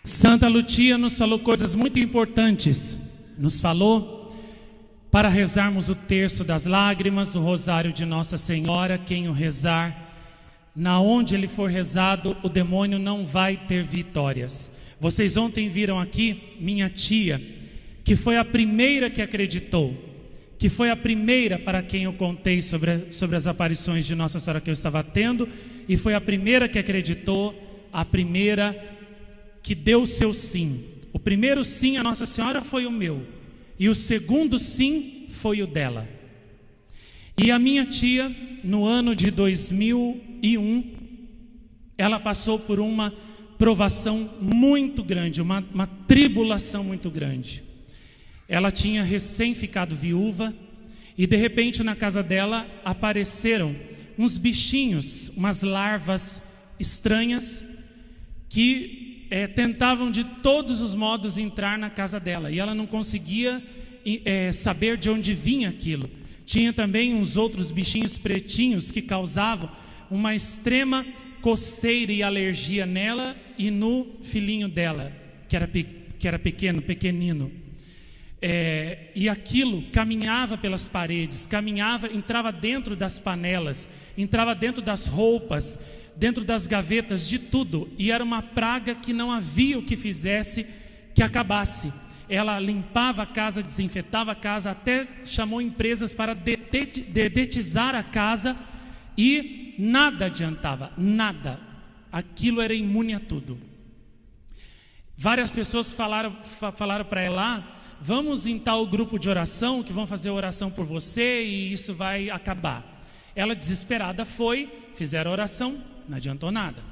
Santa Lucia nos falou coisas muito importantes. Nos falou para rezarmos o terço das lágrimas, o rosário de Nossa Senhora. Quem o rezar, na onde ele for rezado, o demônio não vai ter vitórias. Vocês ontem viram aqui minha tia, que foi a primeira que acreditou, que foi a primeira para quem eu contei sobre as aparições de Nossa Senhora que eu estava tendo, e foi a primeira que acreditou, a primeira que deu o seu sim. O primeiro sim a Nossa Senhora foi o meu, e o segundo sim foi o dela. E a minha tia, no ano de 2001, ela passou por uma provação muito grande, uma tribulação muito grande. Ela tinha recém ficado viúva, e de repente na casa dela apareceram uns bichinhos, umas larvas estranhas, que tentavam de todos os modos entrar na casa dela, e ela não conseguia saber de onde vinha aquilo. Tinha também uns outros bichinhos pretinhos que causavam uma extrema coceira e alergia nela e no filhinho dela, que era pequenino. E aquilo caminhava pelas paredes, entrava dentro das panelas, entrava dentro das roupas, dentro das gavetas, de tudo. E era uma praga que não havia o que fizesse que acabasse. Ela limpava a casa, desinfetava a casa, até chamou empresas para dedetizar a casa, e nada adiantava, nada. Aquilo era imune a tudo. Várias pessoas falaram para ela: vamos em tal grupo de oração, que vão fazer oração por você e isso vai acabar. Ela, desesperada, fizeram oração, não adiantou nada.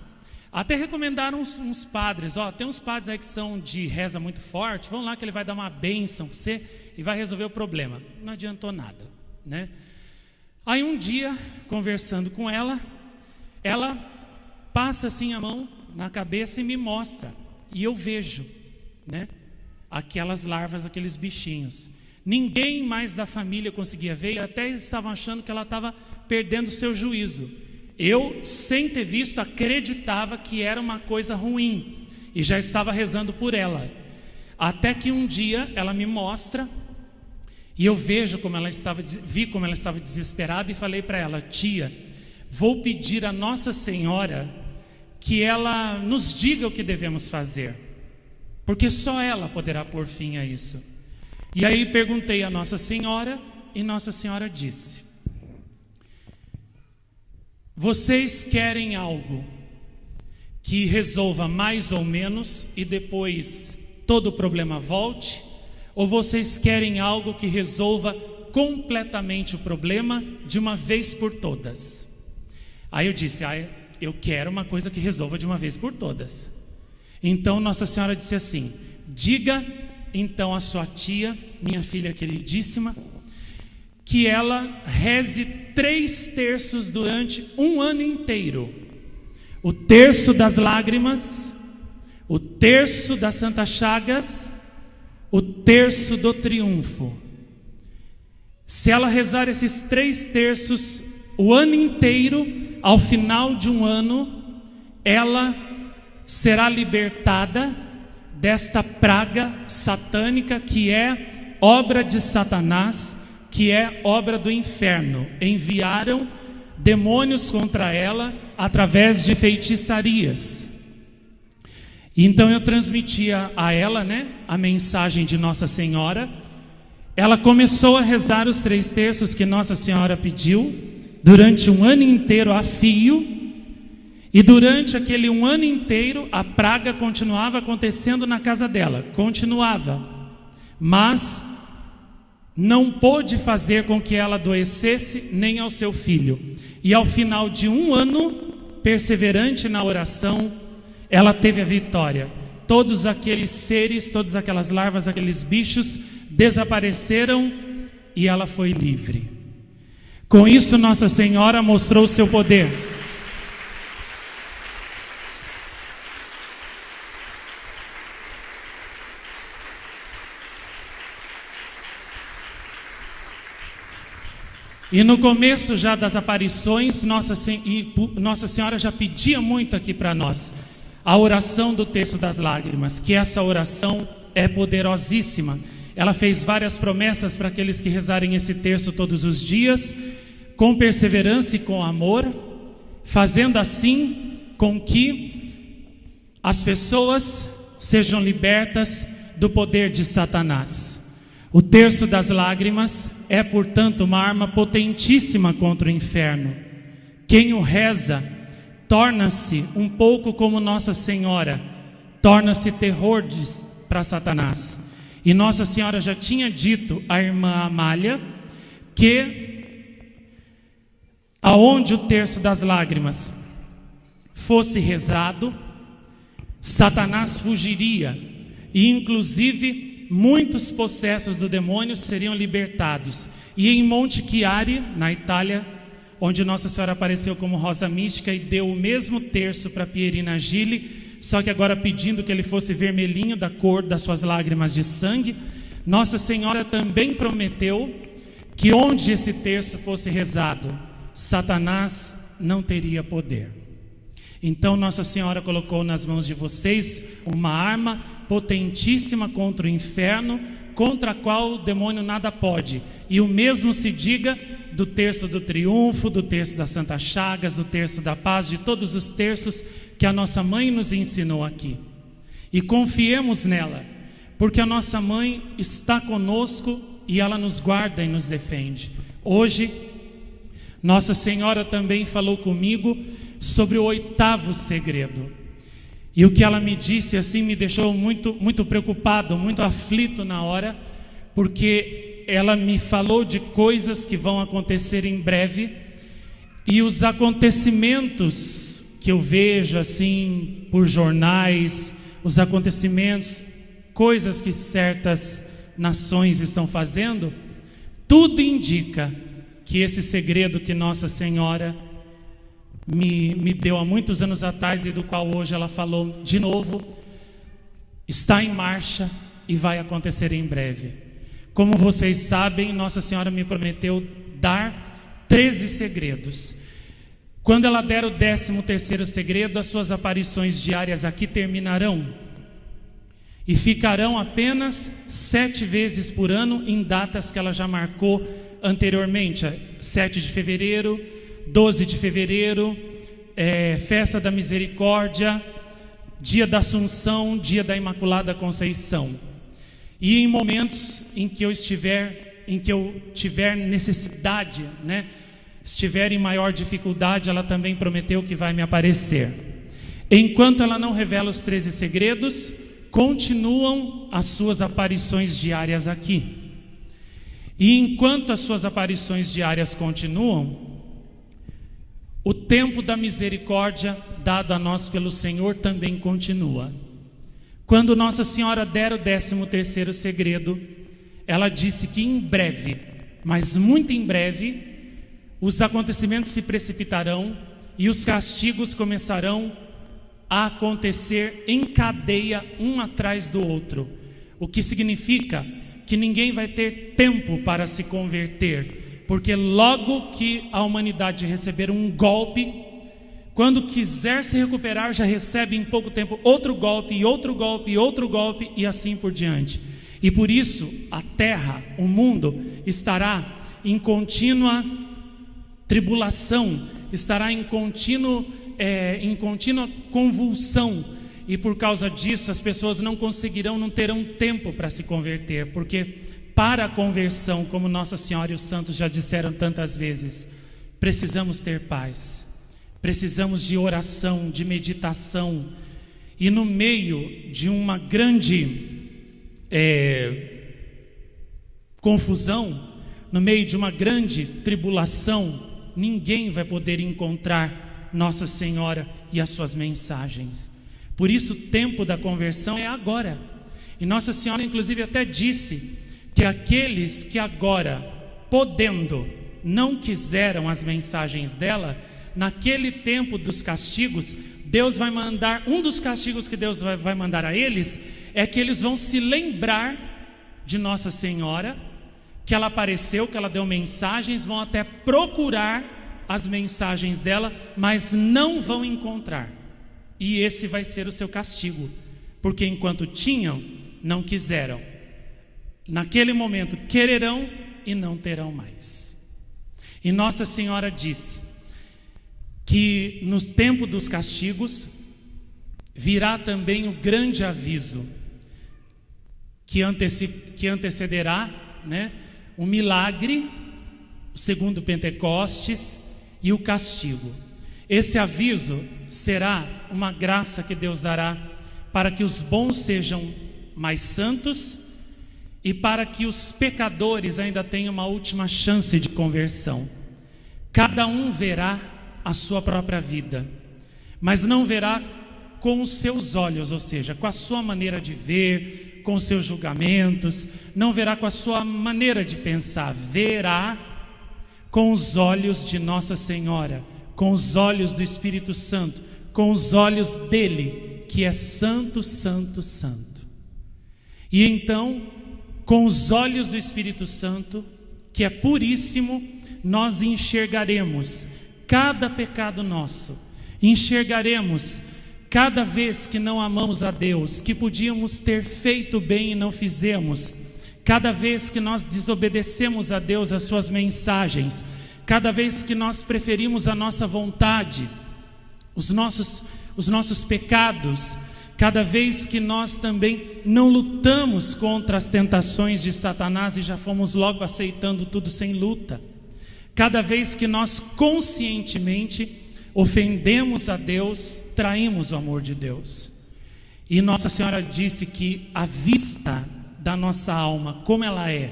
Até recomendaram uns padres: tem uns padres aí que são de reza muito forte, vão lá que ele vai dar uma bênção para você e vai resolver o problema. Não adiantou nada, né? Aí um dia, conversando com ela, ela passa assim a mão na cabeça e me mostra, e eu vejo, né, aquelas larvas, aqueles bichinhos. Ninguém mais da família conseguia ver, e até estavam achando que ela estava perdendo o seu juízo. Eu, sem ter visto, acreditava que era uma coisa ruim, e já estava rezando por ela. Até que um dia ela me mostra, e eu vi como ela estava desesperada, e falei para ela: tia, vou pedir a Nossa Senhora que ela nos diga o que devemos fazer, porque só ela poderá pôr fim a isso. E aí perguntei a Nossa Senhora, e Nossa Senhora disse: vocês querem algo que resolva mais ou menos e depois todo o problema volte? Ou vocês querem algo que resolva completamente o problema de uma vez por todas? Aí eu disse: eu quero uma coisa que resolva de uma vez por todas. Então Nossa Senhora disse assim: diga então a sua tia, minha filha queridíssima, que ela reze 3 terços durante um ano inteiro: o terço das lágrimas, o terço das Santas Chagas, o terço do triunfo. Se ela rezar esses 3 terços o ano inteiro, ao final de um ano, ela será libertada desta praga satânica, que é obra de Satanás, que é obra do inferno. Enviaram demônios contra ela através de feitiçarias. Então eu transmitia a ela, a mensagem de Nossa Senhora. Ela começou a rezar os 3 terços que Nossa Senhora pediu durante um ano inteiro a fio. E durante aquele um ano inteiro a praga continuava acontecendo na casa dela, continuava, mas não pôde fazer com que ela adoecesse, nem ao seu filho. E ao final de um ano, perseverante na oração, ela teve a vitória. Todos aqueles seres, todas aquelas larvas, aqueles bichos desapareceram e ela foi livre. Com isso, Nossa Senhora mostrou o seu poder. E no começo já das aparições, Nossa Senhora já pedia muito aqui para nós: a oração do terço das lágrimas, que essa oração é poderosíssima. Ela fez várias promessas para aqueles que rezarem esse terço todos os dias, com perseverança e com amor, fazendo assim com que as pessoas sejam libertas do poder de Satanás. O terço das lágrimas é, portanto, uma arma potentíssima contra o inferno. Quem o reza torna-se um pouco como Nossa Senhora, torna-se terror para Satanás. E Nossa Senhora já tinha dito à irmã Amália que aonde o terço das lágrimas fosse rezado, Satanás fugiria, e inclusive muitos possessos do demônio seriam libertados. E em Monte Chiari, na Itália, onde Nossa Senhora apareceu como rosa mística e deu o mesmo terço para Pierina Gili, só que agora pedindo que ele fosse vermelhinho, da cor das suas lágrimas de sangue, Nossa Senhora também prometeu que onde esse terço fosse rezado, Satanás não teria poder. Então Nossa Senhora colocou nas mãos de vocês uma arma potentíssima contra o inferno, contra a qual o demônio nada pode. E o mesmo se diga do terço do triunfo, do terço das Santas Chagas, do terço da paz, de todos os terços que a nossa mãe nos ensinou aqui. E confiemos nela, porque a nossa mãe está conosco e ela nos guarda e nos defende. Hoje, Nossa Senhora também falou comigo sobre o 8º segredo. E o que ela me disse assim me deixou muito preocupado, muito aflito na hora, porque ela me falou de coisas que vão acontecer em breve, e os acontecimentos que eu vejo assim por jornais, os acontecimentos, coisas que certas nações estão fazendo, tudo indica que esse segredo que Nossa Senhora me deu há muitos anos atrás e do qual hoje ela falou de novo, está em marcha e vai acontecer em breve. Como vocês sabem, Nossa Senhora me prometeu dar 13 segredos. Quando ela der o 13º segredo, as suas aparições diárias aqui terminarão e ficarão apenas 7 vezes por ano em datas que ela já marcou anteriormente: 7 de fevereiro, 12 de fevereiro, Festa da Misericórdia, Dia da Assunção, Dia da Imaculada Conceição. E em momentos em que eu tiver necessidade, estiver em maior dificuldade, ela também prometeu que vai me aparecer. Enquanto ela não revela os 13 segredos, continuam as suas aparições diárias aqui. E enquanto as suas aparições diárias continuam, o tempo da misericórdia dado a nós pelo Senhor também continua. Quando Nossa Senhora der o 13º segredo, ela disse que em breve, mas muito em breve, os acontecimentos se precipitarão e os castigos começarão a acontecer em cadeia, um atrás do outro. O que significa que ninguém vai ter tempo para se converter, porque logo que a humanidade receber um golpe, quando quiser se recuperar, já recebe em pouco tempo outro golpe, e outro golpe, e outro golpe, e assim por diante. E por isso a terra, o mundo, estará em contínua tribulação, estará em contínua convulsão. E por causa disso as pessoas não terão tempo para se converter, porque para a conversão, como Nossa Senhora e os santos já disseram tantas vezes, precisamos ter paz. Precisamos de oração, de meditação. E no meio de uma grande confusão, no meio de uma grande tribulação, ninguém vai poder encontrar Nossa Senhora e as suas mensagens. Por isso o tempo da conversão é agora. E Nossa Senhora inclusive até disse que aqueles que agora, podendo, não quiseram as mensagens dela, naquele tempo dos castigos, Deus vai mandar, um dos castigos que Deus vai mandar a eles, é que eles vão se lembrar de Nossa Senhora, que ela apareceu, que ela deu mensagens, vão até procurar as mensagens dela, mas não vão encontrar. e esse vai ser o seu castigo, porque enquanto tinham, não quiseram. Naquele momento quererão e não terão mais. E Nossa Senhora disse que no tempo dos castigos virá também o grande aviso que antecederá, né, o milagre, o segundo Pentecostes e o castigo. Esse aviso será uma graça que Deus dará para que os bons sejam mais santos e para que os pecadores ainda tenham uma última chance de conversão. Cada um verá a sua própria vida, mas não verá com os seus olhos, ou seja, com a sua maneira de ver, com os seus julgamentos, não verá com a sua maneira de pensar, verá com os olhos de Nossa Senhora, com os olhos do Espírito Santo, com os olhos dele, que é santo, santo, santo. E então, com os olhos do Espírito Santo, que é puríssimo, nós enxergaremos cada pecado nosso, enxergaremos cada vez que não amamos a Deus, que podíamos ter feito bem e não fizemos, cada vez que nós desobedecemos a Deus, as suas mensagens, cada vez que nós preferimos a nossa vontade, os nossos pecados, cada vez que nós também não lutamos contra as tentações de Satanás e já fomos logo aceitando tudo sem luta, cada vez que nós conscientemente ofendemos a Deus, traímos o amor de Deus. E Nossa Senhora disse que a vista da nossa alma, como ela é,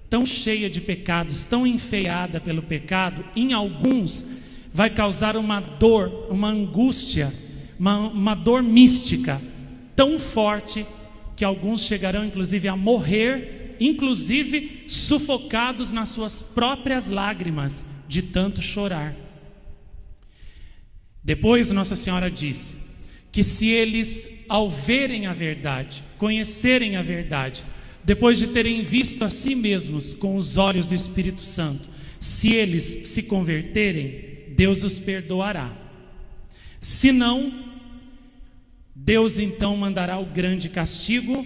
tão cheia de pecados, tão enfeiada pelo pecado, em alguns vai causar uma dor, uma angústia, uma dor mística tão forte que alguns chegarão inclusive a morrer, inclusive sufocados nas suas próprias lágrimas de tanto chorar. Depois Nossa Senhora diz que se eles, ao verem a verdade, conhecerem a verdade, depois de terem visto a si mesmos com os olhos do Espírito Santo, se eles se converterem, Deus os perdoará. Se não, Deus então mandará o grande castigo,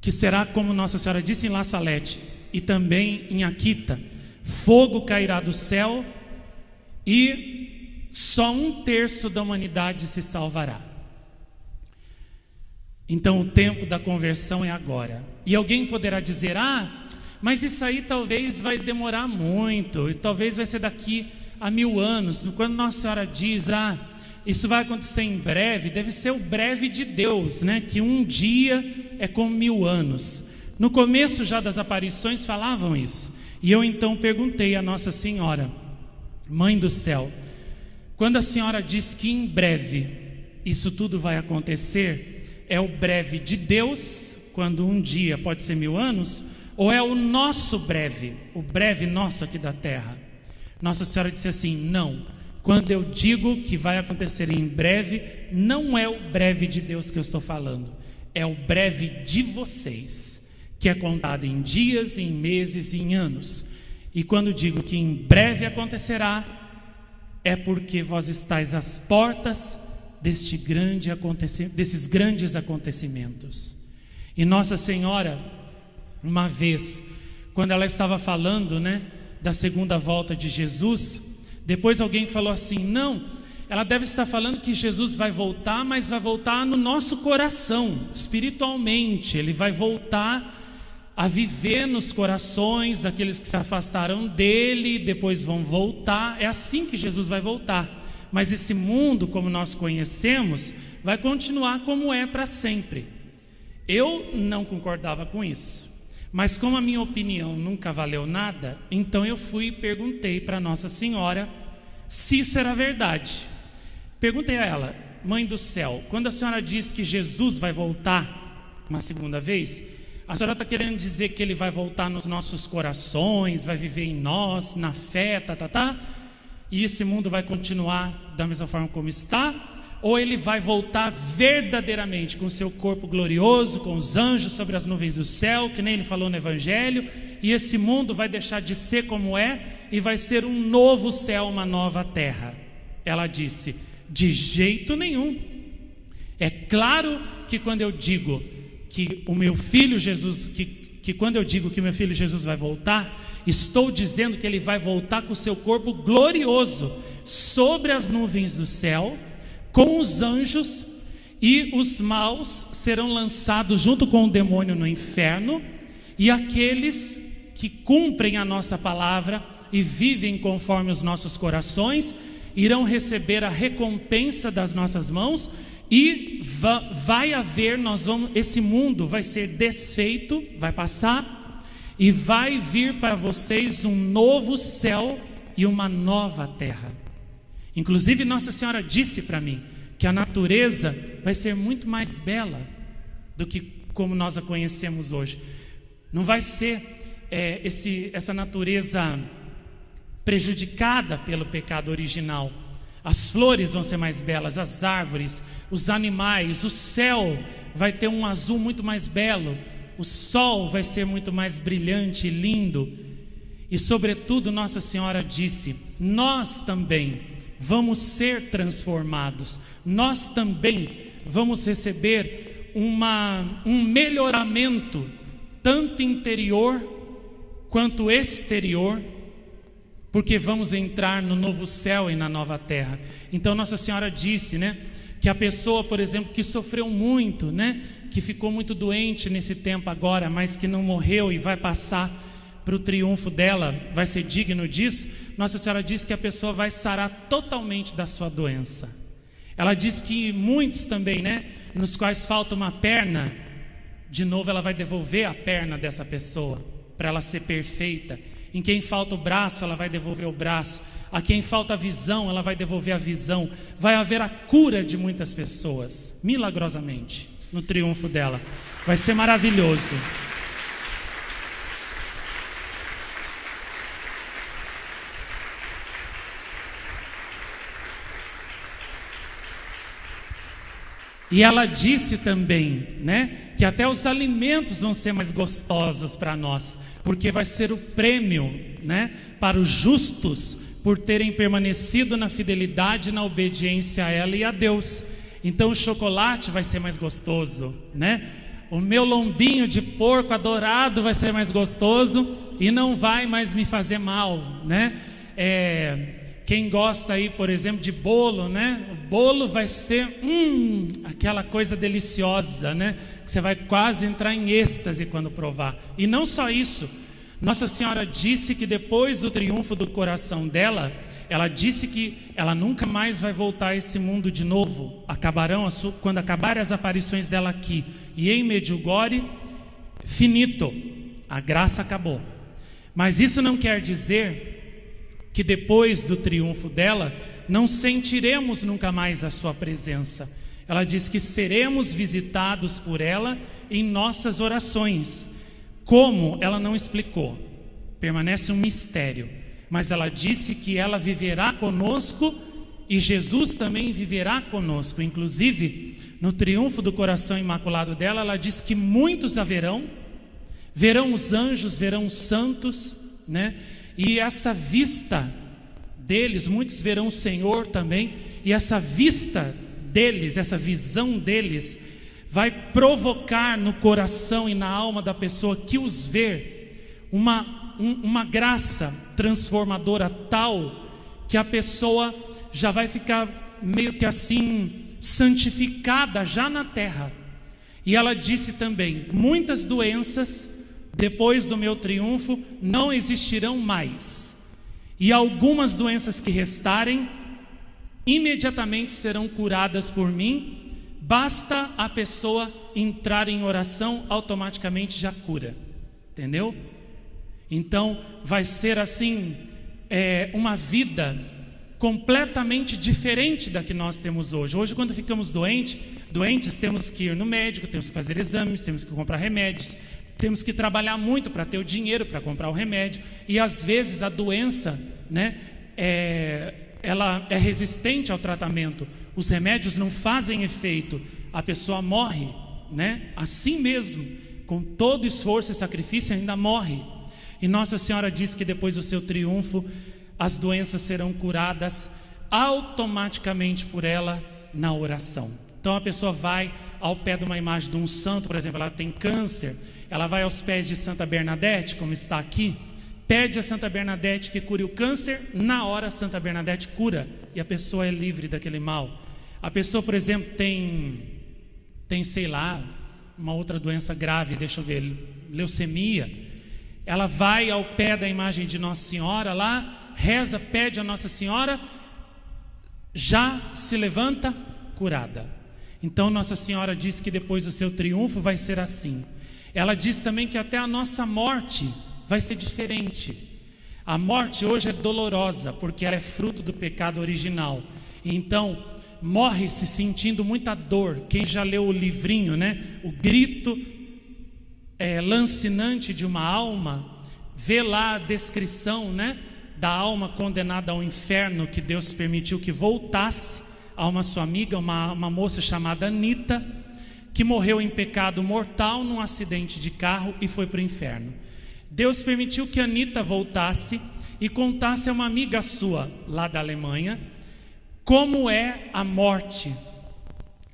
que será, como Nossa Senhora disse em La Salete e também em Akita, fogo cairá do céu e só 1/3 da humanidade se salvará. Então o tempo da conversão é agora. E alguém poderá dizer: mas isso aí talvez vai demorar muito, e talvez vai ser daqui a 1000 anos. Quando Nossa Senhora diz: isso vai acontecer em breve, deve ser o breve de Deus, né? Que um dia é como 1000 anos. No começo já das aparições falavam isso. E eu então perguntei a Nossa Senhora, Mãe do Céu, quando a senhora diz que em breve isso tudo vai acontecer, é o breve de Deus, quando um dia pode ser 1000 anos, ou é o nosso breve, o breve nosso aqui da terra? Nossa Senhora disse assim: não, quando eu digo que vai acontecer em breve, não é o breve de Deus que eu estou falando, é o breve de vocês, que é contado em dias, em meses e em anos. E quando digo que em breve acontecerá, é porque vós estáis às portas desses grandes acontecimentos. E Nossa Senhora, uma vez, quando ela estava falando, né, da segunda volta de Jesus, depois alguém falou assim: não, ela deve estar falando que Jesus vai voltar, mas vai voltar no nosso coração, espiritualmente. Ele vai voltar a viver nos corações daqueles que se afastaram dele, depois vão voltar. É assim que Jesus vai voltar. Mas esse mundo, como nós conhecemos, vai continuar como é para sempre. Eu não concordava com isso, mas como a minha opinião nunca valeu nada, então eu fui e perguntei para Nossa Senhora se isso era verdade. Perguntei a ela: Mãe do Céu, quando a senhora diz que Jesus vai voltar uma segunda vez, a senhora está querendo dizer que ele vai voltar nos nossos corações, vai viver em nós, na fé, e esse mundo vai continuar da mesma forma como está? Ou ele vai voltar verdadeiramente com o seu corpo glorioso, com os anjos sobre as nuvens do céu, que nem ele falou no Evangelho, e esse mundo vai deixar de ser como é e vai ser um novo céu, uma nova terra? Ela disse: De jeito nenhum. É claro que quando eu digo que o meu filho Jesus, quando eu digo que o meu filho Jesus vai voltar, estou dizendo que ele vai voltar com o seu corpo glorioso sobre as nuvens do céu, com os anjos, e os maus serão lançados junto com o demônio no inferno, e aqueles que cumprem a nossa palavra e vivem conforme os nossos corações irão receber a recompensa das nossas mãos. E vai haver, esse mundo vai ser desfeito, vai passar, e vai vir para vocês um novo céu e uma nova terra. Inclusive Nossa Senhora disse para mim que a natureza vai ser muito mais bela do que como nós a conhecemos hoje. Não vai ser essa natureza prejudicada pelo pecado original. As flores vão ser mais belas, as árvores, os animais, o céu vai ter um azul muito mais belo, o sol vai ser muito mais brilhante e lindo. E sobretudo Nossa Senhora disse: nós também vamos ser transformados, nós também vamos receber um melhoramento, tanto interior quanto exterior, porque vamos entrar no novo céu e na nova terra. Então Nossa Senhora disse, né, que a pessoa, por exemplo, que sofreu muito, né, que ficou muito doente nesse tempo agora, mas que não morreu e vai passar para o triunfo dela, vai ser digno disso. Nossa Senhora disse que a pessoa vai sarar totalmente da sua doença. Ela diz que muitos também, né, nos quais falta uma perna, de novo ela vai devolver a perna dessa pessoa, para ela ser perfeita. Em quem falta o braço, ela vai devolver o braço. A quem falta a visão, ela vai devolver a visão. Vai haver a cura de muitas pessoas, milagrosamente, no triunfo dela. Vai ser maravilhoso. E ela disse também, né, que até os alimentos vão ser mais gostosos para nós, porque vai ser o prêmio, né, para os justos por terem permanecido na fidelidade e na obediência a ela e a Deus. Então o chocolate vai ser mais gostoso, né? O meu lombinho de porco adorado vai ser mais gostoso e não vai mais me fazer mal, né? Quem gosta aí, por exemplo, de bolo, né? O bolo vai ser aquela coisa deliciosa, né? Que você vai quase entrar em êxtase quando provar. E não só isso, Nossa Senhora disse que depois do triunfo do coração dela, ela disse que ela nunca mais vai voltar a esse mundo de novo. Quando acabarem as aparições dela aqui e em Medjugorje, finito, a graça acabou. Mas isso não quer dizer que depois do triunfo dela não sentiremos nunca mais a sua presença. Ela diz que seremos visitados por ela em nossas orações. Como? Ela não explicou, permanece um mistério, mas ela disse que ela viverá conosco e Jesus também viverá conosco. Inclusive, no triunfo do coração imaculado dela, ela diz que muitos verão os anjos, verão os santos, né? E essa vista deles, muitos verão o Senhor também, e essa vista deles, essa visão deles, vai provocar no coração e na alma da pessoa que os vê uma graça transformadora tal, que a pessoa já vai ficar meio que assim, santificada já na terra. E ela disse também: muitas doenças depois do meu triunfo não existirão mais, e algumas doenças que restarem imediatamente serão curadas por mim. Basta a pessoa entrar em oração, automaticamente já cura. Entendeu? Então vai ser assim, uma vida completamente diferente da que nós temos hoje. Hoje, quando ficamos doentes, temos que ir no médico, temos que fazer exames, temos que comprar remédios, temos que trabalhar muito para ter o dinheiro para comprar o remédio. E às vezes a doença, né, ela é resistente ao tratamento. Os remédios não fazem efeito, a pessoa morre, né? Assim mesmo, com todo esforço e sacrifício, ainda morre. E Nossa Senhora diz que depois do seu triunfo, as doenças serão curadas automaticamente por ela na oração. Então a pessoa vai ao pé de uma imagem de um santo, por exemplo, ela tem câncer, ela vai aos pés de Santa Bernadette, como está aqui, pede a Santa Bernadette que cure o câncer, na hora Santa Bernadette cura e a pessoa é livre daquele mal. A pessoa, por exemplo, tem sei lá, uma outra doença grave, deixa eu ver, leucemia, ela vai ao pé da imagem de Nossa Senhora lá, reza, pede a Nossa Senhora, já se levanta curada. Então Nossa Senhora diz que depois do seu triunfo vai ser assim. Ela diz também que até a nossa morte vai ser diferente. A morte hoje é dolorosa, porque ela é fruto do pecado original. Então, morre-se sentindo muita dor. Quem já leu o livrinho, né? O grito lancinante de uma alma, vê lá a descrição, né? Da alma condenada ao inferno, que Deus permitiu que voltasse a uma sua amiga, uma moça chamada Anita, que morreu em pecado mortal num acidente de carro e foi para o inferno. Deus permitiu que Anita voltasse e contasse a uma amiga sua lá da Alemanha como é a morte,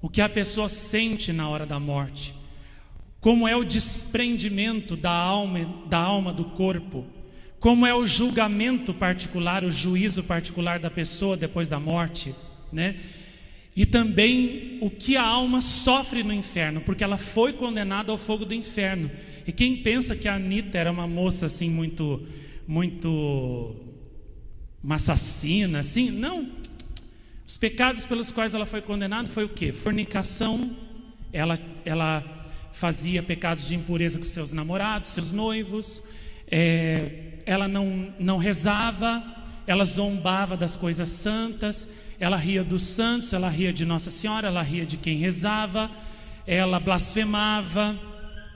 o que a pessoa sente na hora da morte, como é o desprendimento da alma do corpo, como é o julgamento particular, o juízo particular da pessoa depois da morte, né? E também o que a alma sofre no inferno, porque ela foi condenada ao fogo do inferno. E quem pensa que a Anita era uma moça assim muito uma assassina, assim, não. Os pecados pelos quais ela foi condenada foi o quê? Fornicação, ela fazia pecados de impureza com seus namorados, seus noivos, ela não rezava, ela zombava das coisas santas, ela ria dos santos, ela ria de Nossa Senhora, ela ria de quem rezava, ela blasfemava,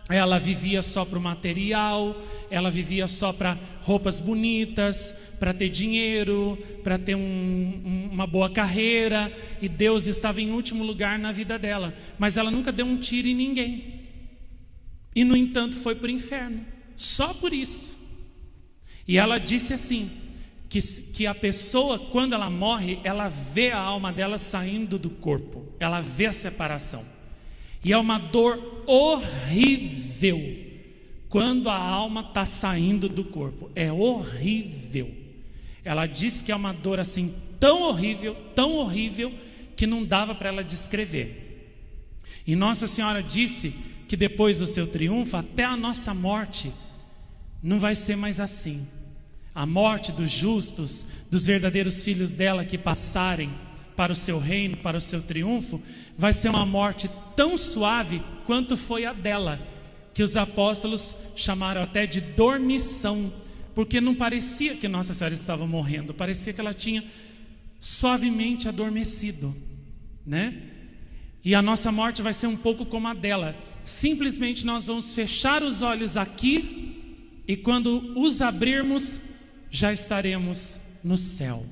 ela vivia só para o material, ela vivia só para roupas bonitas, para ter dinheiro, para ter uma boa carreira, e Deus estava em último lugar na vida dela, mas ela nunca deu um tiro em ninguém, e no entanto foi para o inferno, só por isso. E ela disse assim, que a pessoa, quando ela morre, ela vê a alma dela saindo do corpo, ela vê a separação, e é uma dor horrível quando a alma está saindo do corpo, é horrível. Ela diz que é uma dor assim tão horrível, que não dava para ela descrever. E Nossa Senhora disse que depois do seu triunfo, até a nossa morte não vai ser mais assim. A morte dos justos, dos verdadeiros filhos dela que passarem para o seu reino, para o seu triunfo, vai ser uma morte tão suave quanto foi a dela, que os apóstolos chamaram até de dormição, porque não parecia que Nossa Senhora estava morrendo, parecia que ela tinha suavemente adormecido, né? E a nossa morte vai ser um pouco como a dela, simplesmente nós vamos fechar os olhos aqui, e quando os abrirmos, já estaremos no céu.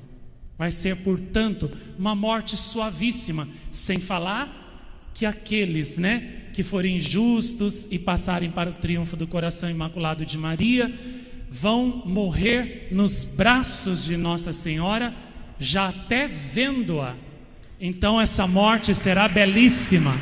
Vai ser, portanto, uma morte suavíssima, sem falar que aqueles, né, que forem justos e passarem para o triunfo do coração imaculado de Maria, vão morrer nos braços de Nossa Senhora, já até vendo-a. Então essa morte será belíssima.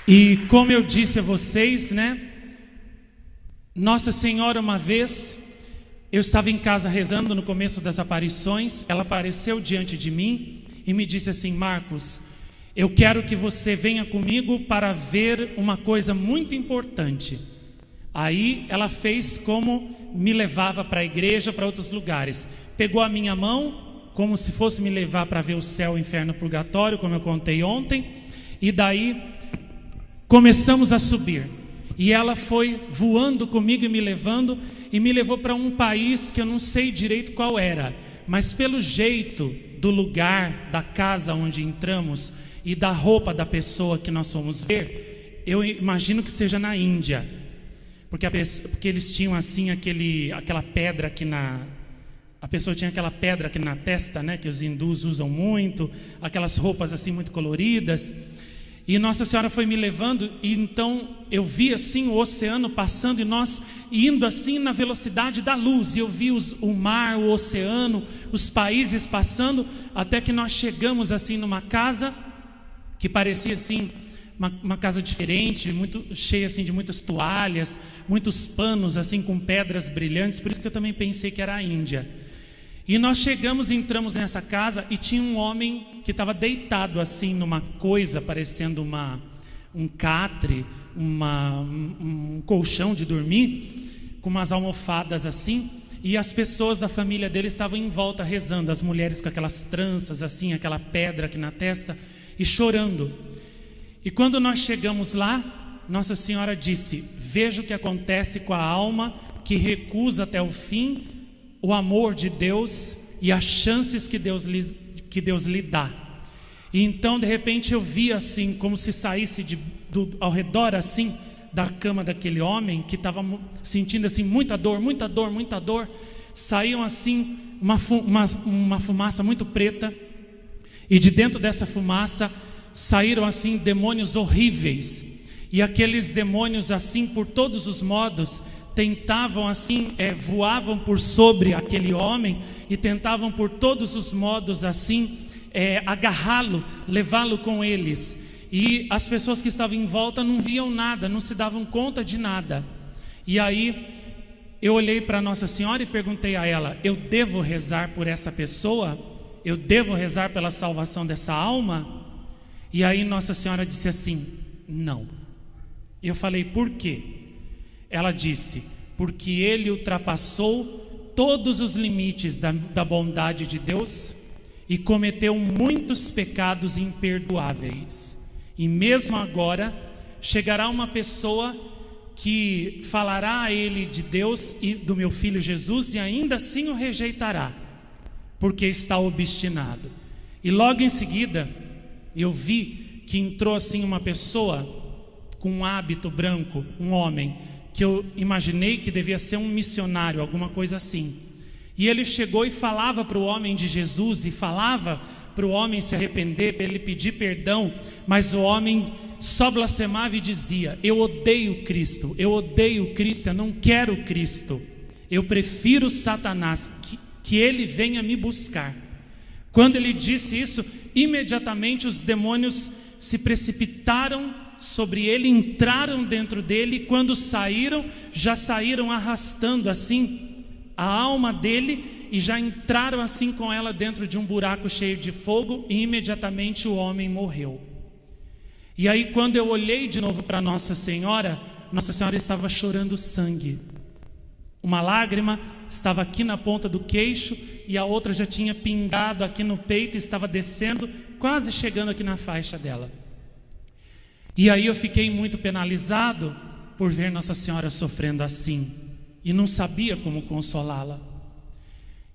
E como eu disse a vocês, né? Nossa Senhora, uma vez, eu estava em casa rezando no começo das aparições, ela apareceu diante de mim e me disse assim: Marcos, eu quero que você venha comigo para ver uma coisa muito importante. Aí ela fez como me levava para a igreja, para outros lugares. Pegou a minha mão, como se fosse me levar para ver o céu, o inferno, o purgatório, como eu contei ontem, e daí começamos a subir, e ela foi voando comigo e me levou para um país que eu não sei direito qual era, mas pelo jeito do lugar, da casa onde entramos e da roupa da pessoa que nós fomos ver, eu imagino que seja na Índia, porque eles tinham assim aquela pedra aqui a pessoa tinha aquela pedra aqui na testa, né, que os hindus usam muito, aquelas roupas assim muito coloridas. E Nossa Senhora foi me levando, e então eu vi assim o oceano passando, e nós indo assim na velocidade da luz, e eu vi o mar, o oceano, os países passando, até que nós chegamos assim numa casa, que parecia assim, uma casa diferente, muito cheia assim de muitas toalhas, muitos panos assim com pedras brilhantes, por isso que eu também pensei que era a Índia. E nós chegamos e entramos nessa casa, e tinha um homem que estava deitado assim numa coisa parecendo um catre, um colchão de dormir, com umas almofadas assim, e as pessoas da família dele estavam em volta rezando, as mulheres com aquelas tranças assim, aquela pedra aqui na testa, e chorando. E quando nós chegamos lá, Nossa Senhora disse: veja o que acontece com a alma que recusa até o fim o amor de Deus e as chances que Deus lhe dá. E então de repente eu vi assim, como se saísse ao redor assim da cama daquele homem, que estava sentindo assim muita dor, muita dor, muita dor. Saíam assim uma fumaça muito preta, e de dentro dessa fumaça saíram assim demônios horríveis, e aqueles demônios assim por todos os modos tentavam assim, voavam por sobre aquele homem, e tentavam por todos os modos assim, agarrá-lo, levá-lo com eles. E as pessoas que estavam em volta não viam nada, não se davam conta de nada. E aí eu olhei para Nossa Senhora e perguntei a ela: eu devo rezar por essa pessoa? Eu devo rezar pela salvação dessa alma? E aí Nossa Senhora disse assim: não. E eu falei: por quê? Ela disse: porque ele ultrapassou todos os limites da bondade de Deus e cometeu muitos pecados imperdoáveis. E mesmo agora chegará uma pessoa que falará a ele de Deus e do meu filho Jesus, e ainda assim o rejeitará, porque está obstinado. E logo em seguida eu vi que entrou assim uma pessoa com um hábito branco, um homem, que eu imaginei que devia ser um missionário, alguma coisa assim. E ele chegou e falava para o homem de Jesus, e falava para o homem se arrepender, para ele pedir perdão, mas o homem só blasfemava e dizia: eu odeio Cristo, eu não quero Cristo, eu prefiro Satanás, que ele venha me buscar. Quando ele disse isso, imediatamente os demônios se precipitaram sobre ele, entraram dentro dele, e quando saíram, já saíram arrastando assim a alma dele, e já entraram assim com ela dentro de um buraco cheio de fogo, e imediatamente o homem morreu. E aí quando eu olhei de novo para Nossa Senhora estava chorando sangue. Uma lágrima estava aqui na ponta do queixo, e a outra já tinha pingado aqui no peito, e estava descendo, quase chegando aqui na faixa dela. E aí eu fiquei muito penalizado por ver Nossa Senhora sofrendo assim, e não sabia como consolá-la.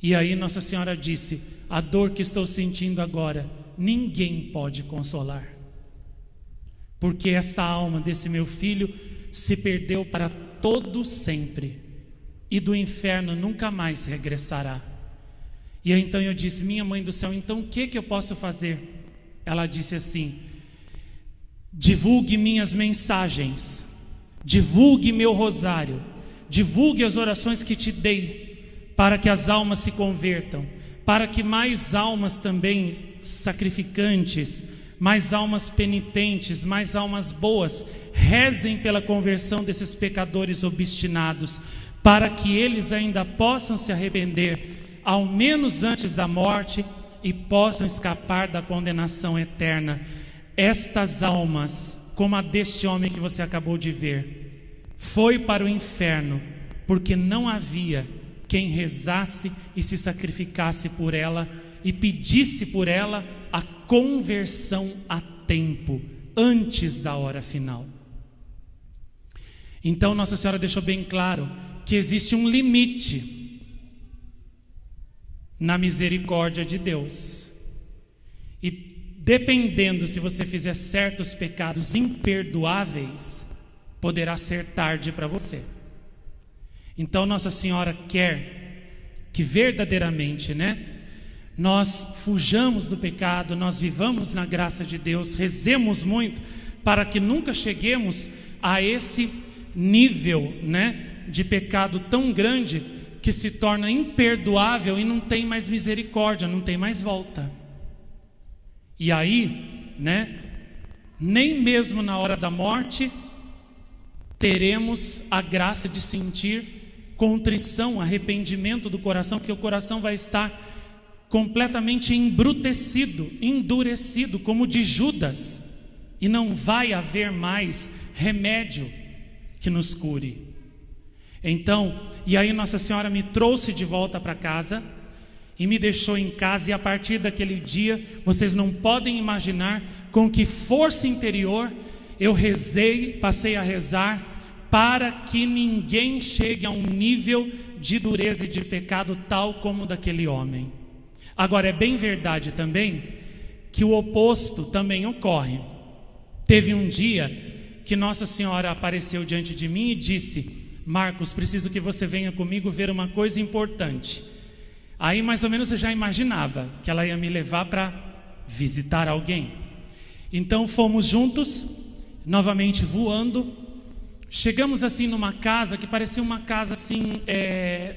E aí Nossa Senhora disse: a dor que estou sentindo agora, ninguém pode consolar, porque esta alma desse meu filho se perdeu para todo sempre, e do inferno nunca mais regressará. E aí, então eu disse: minha Mãe do Céu, então o que eu posso fazer? Ela disse assim: divulgue minhas mensagens, divulgue meu rosário, divulgue as orações que te dei, para que as almas se convertam, para que mais almas também sacrificantes, mais almas penitentes, mais almas boas rezem pela conversão desses pecadores obstinados, para que eles ainda possam se arrepender, ao menos antes da morte, e possam escapar da condenação eterna. Estas almas, como a deste homem que você acabou de ver, foi para o inferno, porque não havia quem rezasse e se sacrificasse por ela, e pedisse por ela a conversão a tempo, antes da hora final. Então Nossa Senhora deixou bem claro que existe um limite na misericórdia de Deus, e dependendo se você fizer certos pecados imperdoáveis, poderá ser tarde para você. Então Nossa Senhora quer que verdadeiramente, nós fujamos do pecado, nós vivamos na graça de Deus, rezemos muito para que nunca cheguemos a esse nível, né, de pecado tão grande que se torna imperdoável e não tem mais misericórdia, não tem mais volta. E aí, né, nem mesmo na hora da morte teremos a graça de sentir contrição, arrependimento do coração, porque o coração vai estar completamente embrutecido, endurecido, como de Judas, e não vai haver mais remédio que nos cure. Então, e aí Nossa Senhora me trouxe de volta para casa e me deixou em casa, e a partir daquele dia, vocês não podem imaginar com que força interior eu rezei, passei a rezar, para que ninguém chegue a um nível de dureza e de pecado tal como o daquele homem. Agora, é bem verdade também que o oposto também ocorre. Teve um dia que Nossa Senhora apareceu diante de mim e disse: Marcos, preciso que você venha comigo ver uma coisa importante. Aí mais ou menos eu já imaginava que ela ia me levar para visitar alguém. Então fomos juntos, novamente voando. Chegamos assim numa casa que parecia uma casa assim,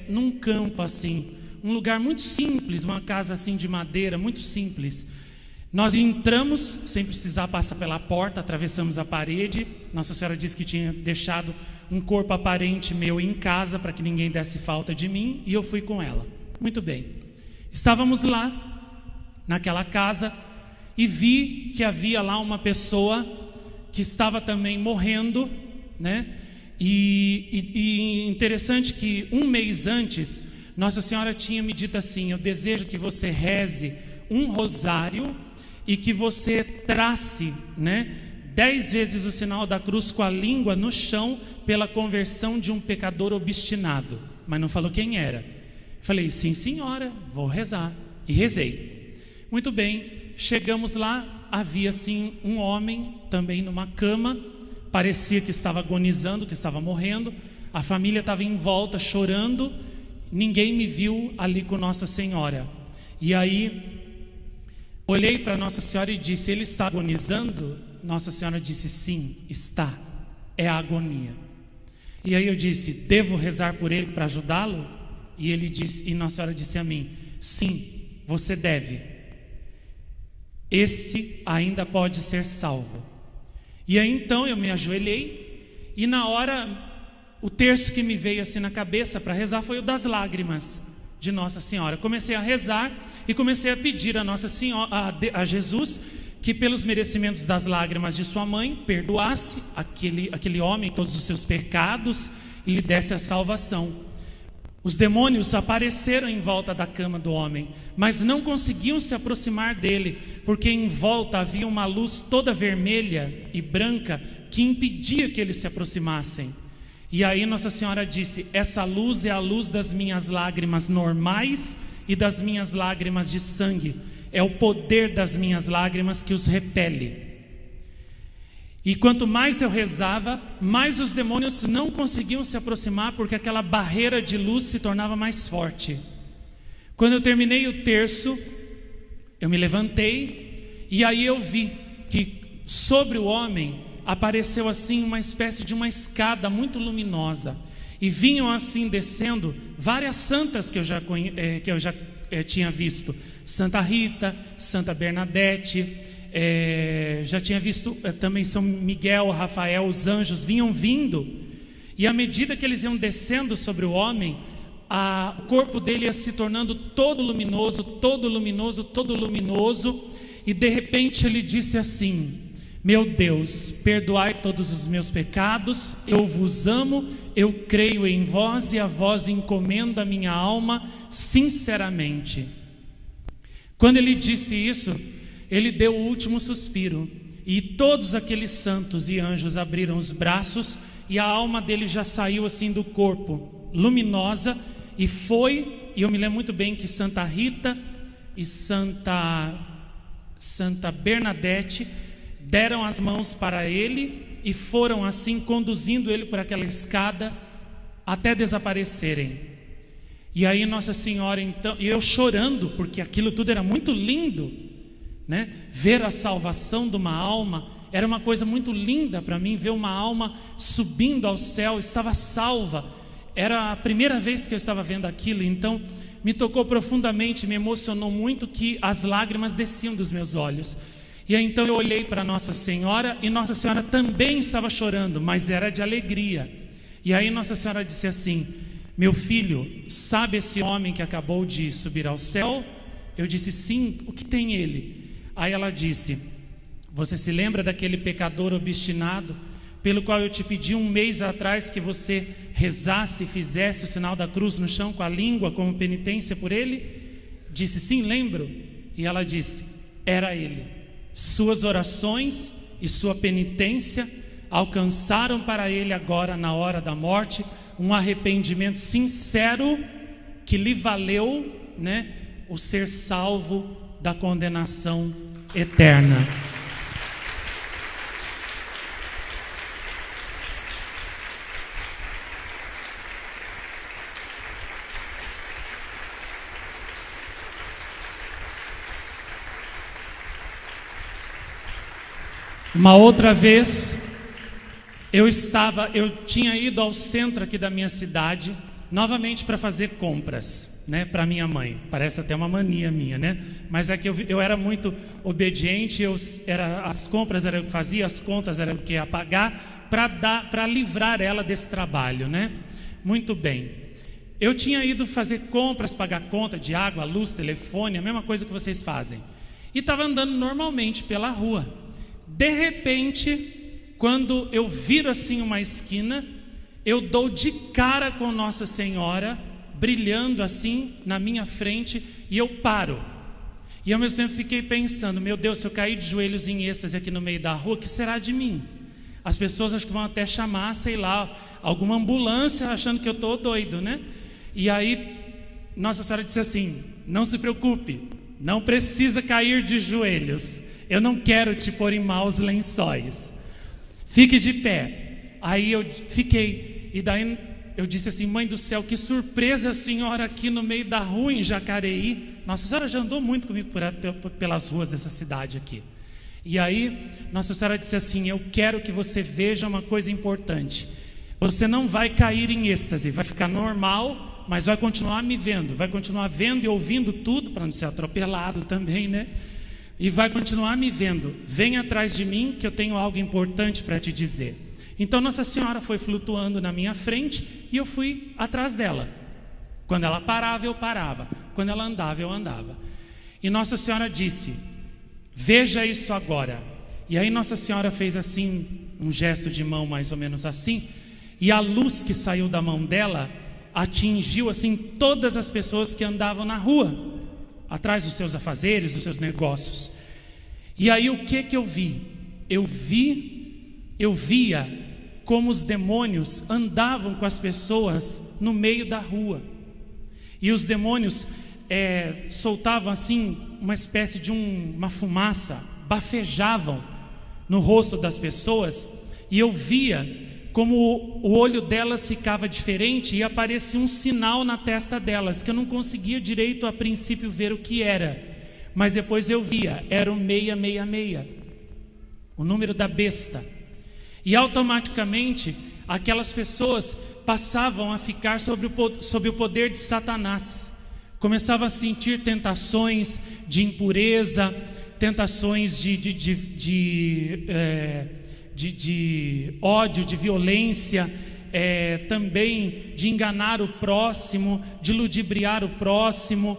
num campo assim, um lugar muito simples, uma casa assim de madeira, muito simples. Nós entramos sem precisar passar pela porta, atravessamos a parede. Nossa Senhora disse que tinha deixado um corpo aparente meu em casa para que ninguém desse falta de mim, e eu fui com ela. Muito bem. Estávamos lá, naquela casa, e vi que havia lá uma pessoa que estava também morrendo, né? E interessante que um mês antes, Nossa Senhora tinha me dito assim: eu desejo que você reze um rosário e que você trace, né, 10 vezes o sinal da cruz com a língua no chão pela conversão de um pecador obstinado. Mas não falou quem era. Falei: sim senhora, vou rezar. E rezei. Muito bem, chegamos lá, havia assim um homem também numa cama, parecia que estava agonizando, que estava morrendo. A família estava em volta chorando. Ninguém me viu ali com Nossa Senhora. E aí olhei para Nossa Senhora e disse: ele está agonizando? Nossa Senhora disse: sim, está, é a agonia. E aí eu disse: devo rezar por ele para ajudá-lo? E ele disse, e Nossa Senhora disse a mim: sim, você deve. Este ainda pode ser salvo. E aí então eu me ajoelhei, e na hora o terço que me veio assim na cabeça para rezar foi o das lágrimas de Nossa Senhora. Comecei a rezar e comecei a pedir a Nossa Senhora, a Jesus, que pelos merecimentos das lágrimas de sua mãe perdoasse aquele homem todos os seus pecados e lhe desse a salvação. Os demônios apareceram em volta da cama do homem, mas não conseguiam se aproximar dele, porque em volta havia uma luz toda vermelha e branca que impedia que eles se aproximassem. E aí Nossa Senhora disse: essa luz é a luz das minhas lágrimas normais e das minhas lágrimas de sangue. É o poder das minhas lágrimas que os repele. E quanto mais eu rezava, mais os demônios não conseguiam se aproximar, porque aquela barreira de luz se tornava mais forte. Quando eu terminei o terço, eu me levantei, e aí eu vi que sobre o homem apareceu assim uma espécie de uma escada muito luminosa, e vinham assim descendo várias santas que eu já tinha visto: Santa Rita, Santa Bernadette, já tinha visto também São Miguel, Rafael. Os anjos vinham vindo, e à medida que eles iam descendo sobre o homem, o corpo dele ia se tornando todo luminoso, todo luminoso, todo luminoso. E de repente ele disse assim: meu Deus, perdoai todos os meus pecados, eu vos amo, eu creio em vós e a vós encomendo a minha alma sinceramente. Quando ele disse isso, ele deu o último suspiro, e todos aqueles santos e anjos abriram os braços, e a alma dele já saiu assim do corpo, luminosa, e eu me lembro muito bem que Santa Rita e Santa Bernadette deram as mãos para ele e foram assim conduzindo ele por aquela escada até desaparecerem. E aí Nossa Senhora, então, e eu chorando, porque aquilo tudo era muito lindo, né? Ver a salvação de uma alma era uma coisa muito linda para mim, ver uma alma subindo ao céu, estava salva. Era a primeira vez que eu estava vendo aquilo, então me tocou profundamente, me emocionou muito, que as lágrimas desciam dos meus olhos. E aí então eu olhei para Nossa Senhora, e Nossa Senhora também estava chorando, mas era de alegria. E aí Nossa Senhora disse assim: meu filho, sabe esse homem que acabou de subir ao céu? Eu disse: sim, o que tem ele? Aí ela disse: você se lembra daquele pecador obstinado, pelo qual eu te pedi 1 mês atrás que você rezasse e fizesse o sinal da cruz no chão com a língua, como penitência por ele? Disse: sim, lembro. E ela disse: era ele. Suas orações e sua penitência alcançaram para ele agora, na hora da morte, um arrependimento sincero que lhe valeu, né, o ser salvo da condenação eterna. Uma outra vez, eu tinha ido ao centro aqui da minha cidade, novamente para fazer compras, né, para minha mãe. Parece até uma mania minha, né? Mas é que eu era muito obediente, as compras era eu que fazia, as contas era eu que ia pagar, para livrar ela desse trabalho, né? Muito bem. Eu tinha ido fazer compras, pagar conta de água, luz, telefone, a mesma coisa que vocês fazem. E estava andando normalmente pela rua. De repente, quando eu viro assim uma esquina, eu dou de cara com Nossa Senhora, brilhando assim na minha frente, e eu paro. E ao mesmo tempo fiquei pensando: meu Deus, se eu cair de joelhos em êxtase aqui no meio da rua, o que será de mim? As pessoas acho que vão até chamar, sei lá, alguma ambulância, achando que eu estou doido, né? E aí Nossa Senhora disse assim: não se preocupe, não precisa cair de joelhos, eu não quero te pôr em maus lençóis, fique de pé. Aí eu fiquei, e daí eu disse assim: mãe do céu, que surpresa a senhora aqui no meio da rua em Jacareí. Nossa Senhora já andou muito comigo pelas ruas dessa cidade aqui. E aí Nossa Senhora disse assim: eu quero que você veja uma coisa importante. Você não vai cair em êxtase, vai ficar normal, mas vai continuar me vendo, vai continuar vendo e ouvindo tudo, para não ser atropelado também, né? E vai continuar me vendo. Vem atrás de mim, que eu tenho algo importante para te dizer. Então Nossa Senhora foi flutuando na minha frente e eu fui atrás dela. Quando ela parava, eu parava. Quando ela andava, eu andava. E Nossa Senhora disse: veja isso agora. E aí Nossa Senhora fez assim, um gesto de mão mais ou menos assim, e a luz que saiu da mão dela atingiu assim todas as pessoas que andavam na rua, atrás dos seus afazeres, dos seus negócios. E aí o que eu vi? Eu via como os demônios andavam com as pessoas no meio da rua. E os demônios soltavam assim uma espécie de uma fumaça, bafejavam no rosto das pessoas. E eu via como o olho delas ficava diferente e aparecia um sinal na testa delas, que eu não conseguia direito a princípio ver o que era, mas depois eu via, era o 666, o número da besta. E automaticamente aquelas pessoas passavam a ficar sob o poder de Satanás, começavam a sentir tentações de impureza, tentações de ódio, de violência, também de enganar o próximo, de ludibriar o próximo.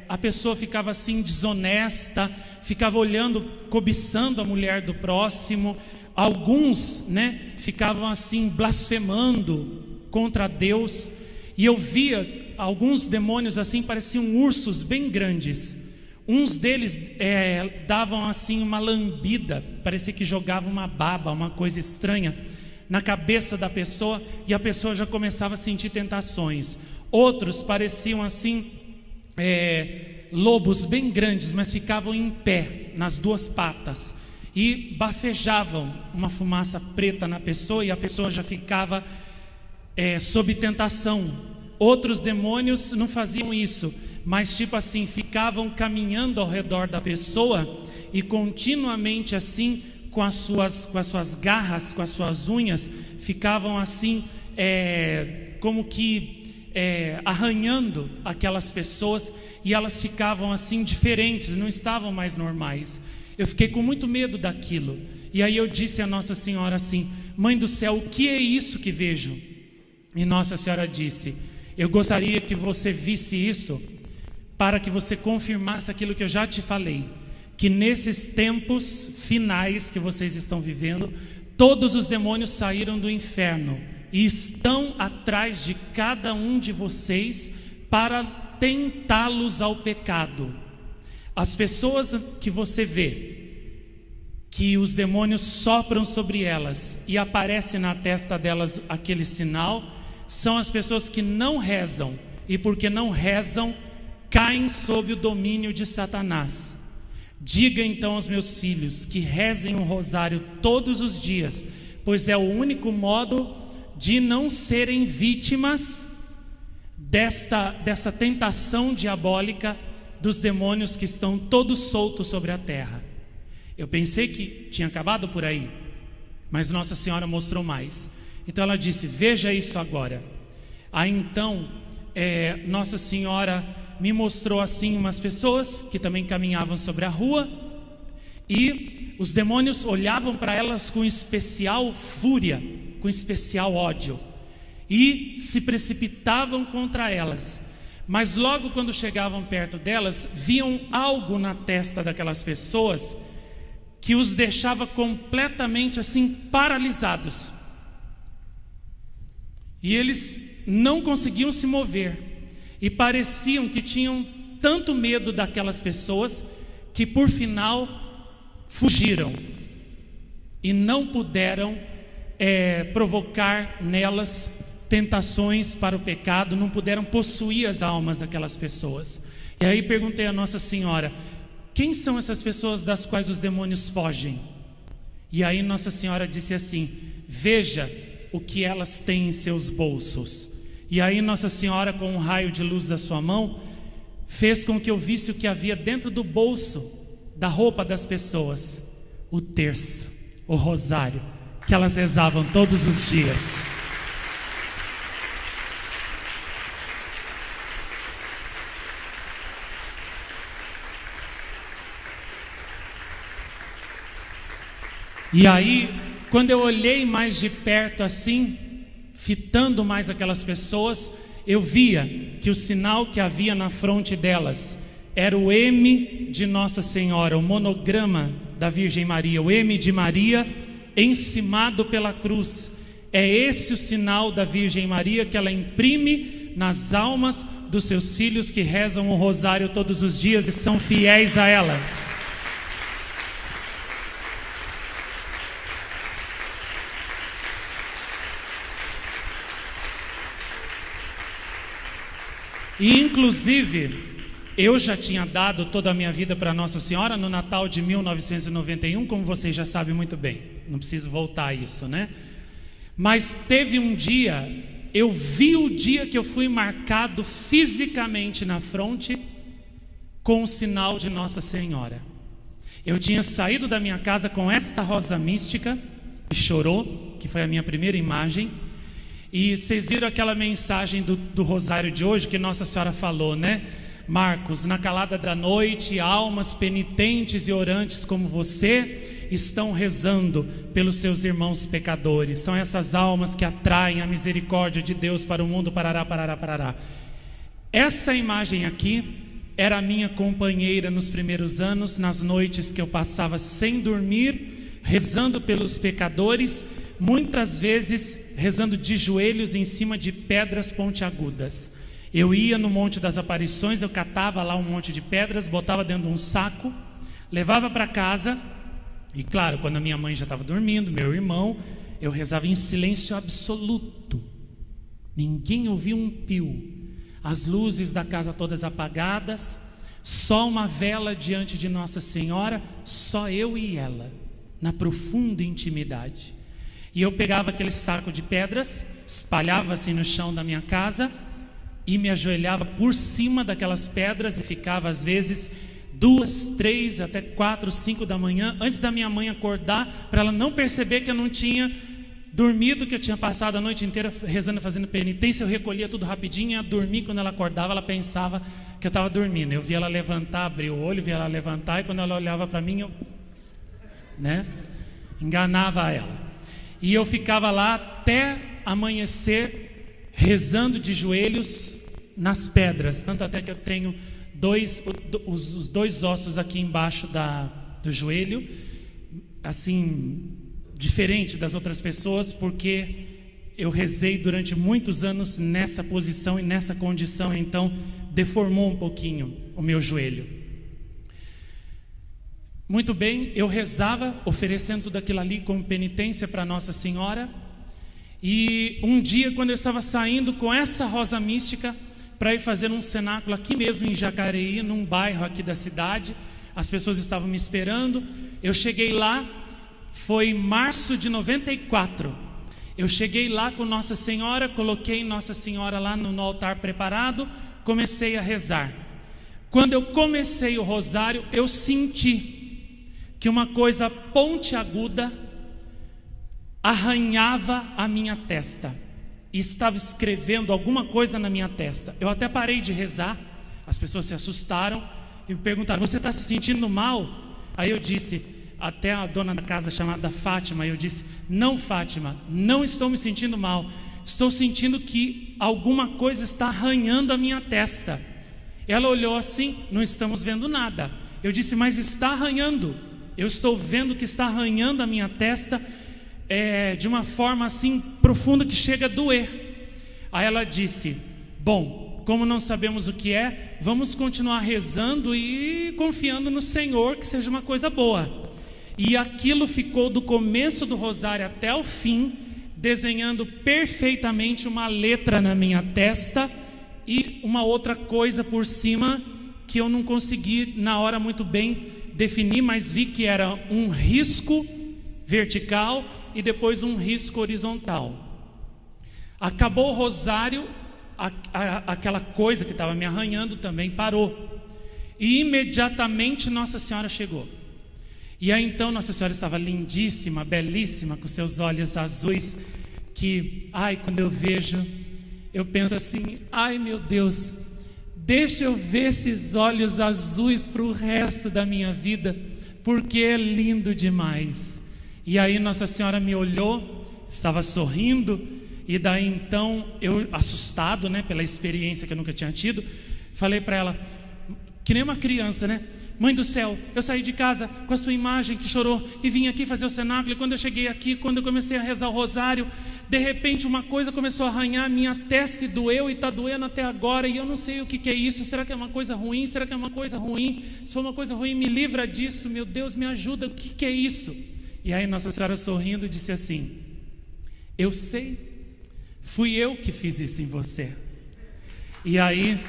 A pessoa ficava assim desonesta, ficava olhando, cobiçando a mulher do próximo. Alguns, né, ficavam assim blasfemando contra Deus. E eu via alguns demônios assim, pareciam ursos bem grandes. Uns deles davam assim uma lambida, parecia que jogava uma baba, uma coisa estranha na cabeça da pessoa, e a pessoa já começava a sentir tentações. Outros pareciam assim lobos bem grandes, mas ficavam em pé nas duas patas e bafejavam uma fumaça preta na pessoa, e a pessoa já ficava sob tentação. Outros demônios não faziam isso, mas tipo assim, ficavam caminhando ao redor da pessoa e continuamente assim, com as suas garras, com as suas unhas, ficavam assim, como que arranhando aquelas pessoas, e elas ficavam assim diferentes, não estavam mais normais. Eu fiquei com muito medo daquilo, e aí eu disse a Nossa Senhora assim: Mãe do céu, o que é isso que vejo? E Nossa Senhora disse: eu gostaria que você visse isso, para que você confirmasse aquilo que eu já te falei, que nesses tempos finais que vocês estão vivendo, todos os demônios saíram do inferno e estão atrás de cada um de vocês para tentá-los ao pecado. As pessoas que você vê, que os demônios sopram sobre elas e aparece na testa delas aquele sinal, são as pessoas que não rezam, e porque não rezam, caem sob o domínio de Satanás. Diga então aos meus filhos que rezem o rosário todos os dias, pois é o único modo de não serem vítimas dessa tentação diabólica dos demônios que estão todos soltos sobre a terra. Eu pensei que tinha acabado por aí, mas Nossa Senhora mostrou mais. Então ela disse: veja isso agora. Aí então Nossa Senhora me mostrou assim umas pessoas que também caminhavam sobre a rua, e os demônios olhavam para elas com especial fúria, com especial ódio, e se precipitavam contra elas. Mas logo quando chegavam perto delas, viam algo na testa daquelas pessoas que os deixava completamente assim paralisados, e eles não conseguiam se mover, e pareciam que tinham tanto medo daquelas pessoas que por final fugiram e não puderam provocar nelas tentações para o pecado, não puderam possuir as almas daquelas pessoas. E aí perguntei a Nossa Senhora: quem são essas pessoas das quais os demônios fogem? E aí Nossa Senhora disse assim: veja o que elas têm em seus bolsos. E aí Nossa Senhora, com um raio de luz da sua mão, fez com que eu visse o que havia dentro do bolso da roupa das pessoas: o terço, o rosário, que elas rezavam todos os dias. E aí, quando eu olhei mais de perto assim, fitando mais aquelas pessoas, eu via que o sinal que havia na fronte delas era o M de Nossa Senhora, o monograma da Virgem Maria, o M de Maria encimado pela cruz. É esse o sinal da Virgem Maria que ela imprime nas almas dos seus filhos que rezam o rosário todos os dias e são fiéis a ela. E inclusive eu já tinha dado toda a minha vida para Nossa Senhora no Natal de 1991, como vocês já sabem muito bem, não preciso voltar a isso, né? Mas teve um dia, eu vi o dia que eu fui marcado fisicamente na fronte com o sinal de Nossa Senhora. Eu tinha saído da minha casa com esta rosa mística que chorou, que foi a minha primeira imagem. E vocês viram aquela mensagem do rosário de hoje que Nossa Senhora falou, né? Marcos: na calada da noite, almas penitentes e orantes como você estão rezando pelos seus irmãos pecadores. São essas almas que atraem a misericórdia de Deus para o mundo, parará, parará, parará. Essa imagem aqui era a minha companheira nos primeiros anos, nas noites que eu passava sem dormir, rezando pelos pecadores, muitas vezes rezando de joelhos em cima de pedras pontiagudas. Eu ia no Monte das Aparições, eu catava lá um monte de pedras, botava dentro de um saco, levava para casa, e claro, quando a minha mãe já estava dormindo, meu irmão, eu rezava em silêncio absoluto, ninguém ouvia um pio, as luzes da casa todas apagadas, só uma vela diante de Nossa Senhora, só eu e ela, na profunda intimidade. E eu pegava aquele saco de pedras, espalhava assim no chão da minha casa, e me ajoelhava por cima daquelas pedras e ficava às vezes 2, 3, até 4, 5 da manhã, antes da minha mãe acordar, para ela não perceber que eu não tinha dormido, que eu tinha passado a noite inteira rezando, fazendo penitência. Eu recolhia tudo rapidinho, ia dormir. Quando ela acordava, ela pensava que eu estava dormindo. Eu via ela levantar, abrir o olho, via ela levantar, e quando ela olhava para mim, eu enganava ela. E eu ficava lá até amanhecer, rezando de joelhos nas pedras, tanto até que eu tenho os dois ossos aqui embaixo do joelho, assim, diferente das outras pessoas, porque eu rezei durante muitos anos nessa posição e nessa condição, então deformou um pouquinho o meu joelho. Muito bem, eu rezava, oferecendo tudo aquilo ali como penitência para Nossa Senhora. E um dia, quando eu estava saindo com essa rosa mística para ir fazer um cenáculo aqui mesmo em Jacareí, num bairro aqui da cidade, as pessoas estavam me esperando. Eu cheguei lá, foi em março de 94. Eu cheguei lá com Nossa Senhora, coloquei Nossa Senhora lá no altar preparado, comecei a rezar. Quando eu comecei o rosário, eu senti que uma coisa pontiaguda arranhava a minha testa e estava escrevendo alguma coisa na minha testa. Eu até parei de rezar, as pessoas se assustaram e me perguntaram: você está se sentindo mal? Aí eu disse, até a dona da casa chamada Fátima, eu disse: não, Fátima, não estou me sentindo mal, estou sentindo que alguma coisa está arranhando a minha testa. Ela olhou assim: não estamos vendo nada. Eu disse: mas está arranhando, eu estou vendo que está arranhando a minha testa, de uma forma assim profunda que chega a doer. Aí ela disse: bom, como não sabemos o que é, vamos continuar rezando e confiando no Senhor que seja uma coisa boa. E aquilo ficou do começo do rosário até o fim, desenhando perfeitamente uma letra na minha testa e uma outra coisa por cima que eu não consegui na hora muito bem definir, mas vi que era um risco vertical e depois um risco horizontal. Acabou o rosário, aquela coisa que estava me arranhando também parou, e imediatamente Nossa Senhora chegou. E aí então Nossa Senhora estava lindíssima, belíssima, com seus olhos azuis, que, quando eu vejo, eu penso assim: ai meu Deus, deixa eu ver esses olhos azuis para o resto da minha vida, porque é lindo demais. E aí Nossa Senhora me olhou, estava sorrindo, e daí então eu, assustado, pela experiência que eu nunca tinha tido, falei para ela, que nem uma criança, mãe do céu, eu saí de casa com a sua imagem que chorou e vim aqui fazer o cenáculo, e quando eu cheguei aqui, quando eu comecei a rezar o rosário, de repente uma coisa começou a arranhar a minha testa e doeu, e está doendo até agora, e eu não sei o que é isso. Será que é uma coisa ruim? Será que é uma coisa ruim? Se for uma coisa ruim, me livra disso, meu Deus, me ajuda, o que é isso? E aí Nossa Senhora, sorrindo, disse assim: eu sei, fui eu que fiz isso em você. E aí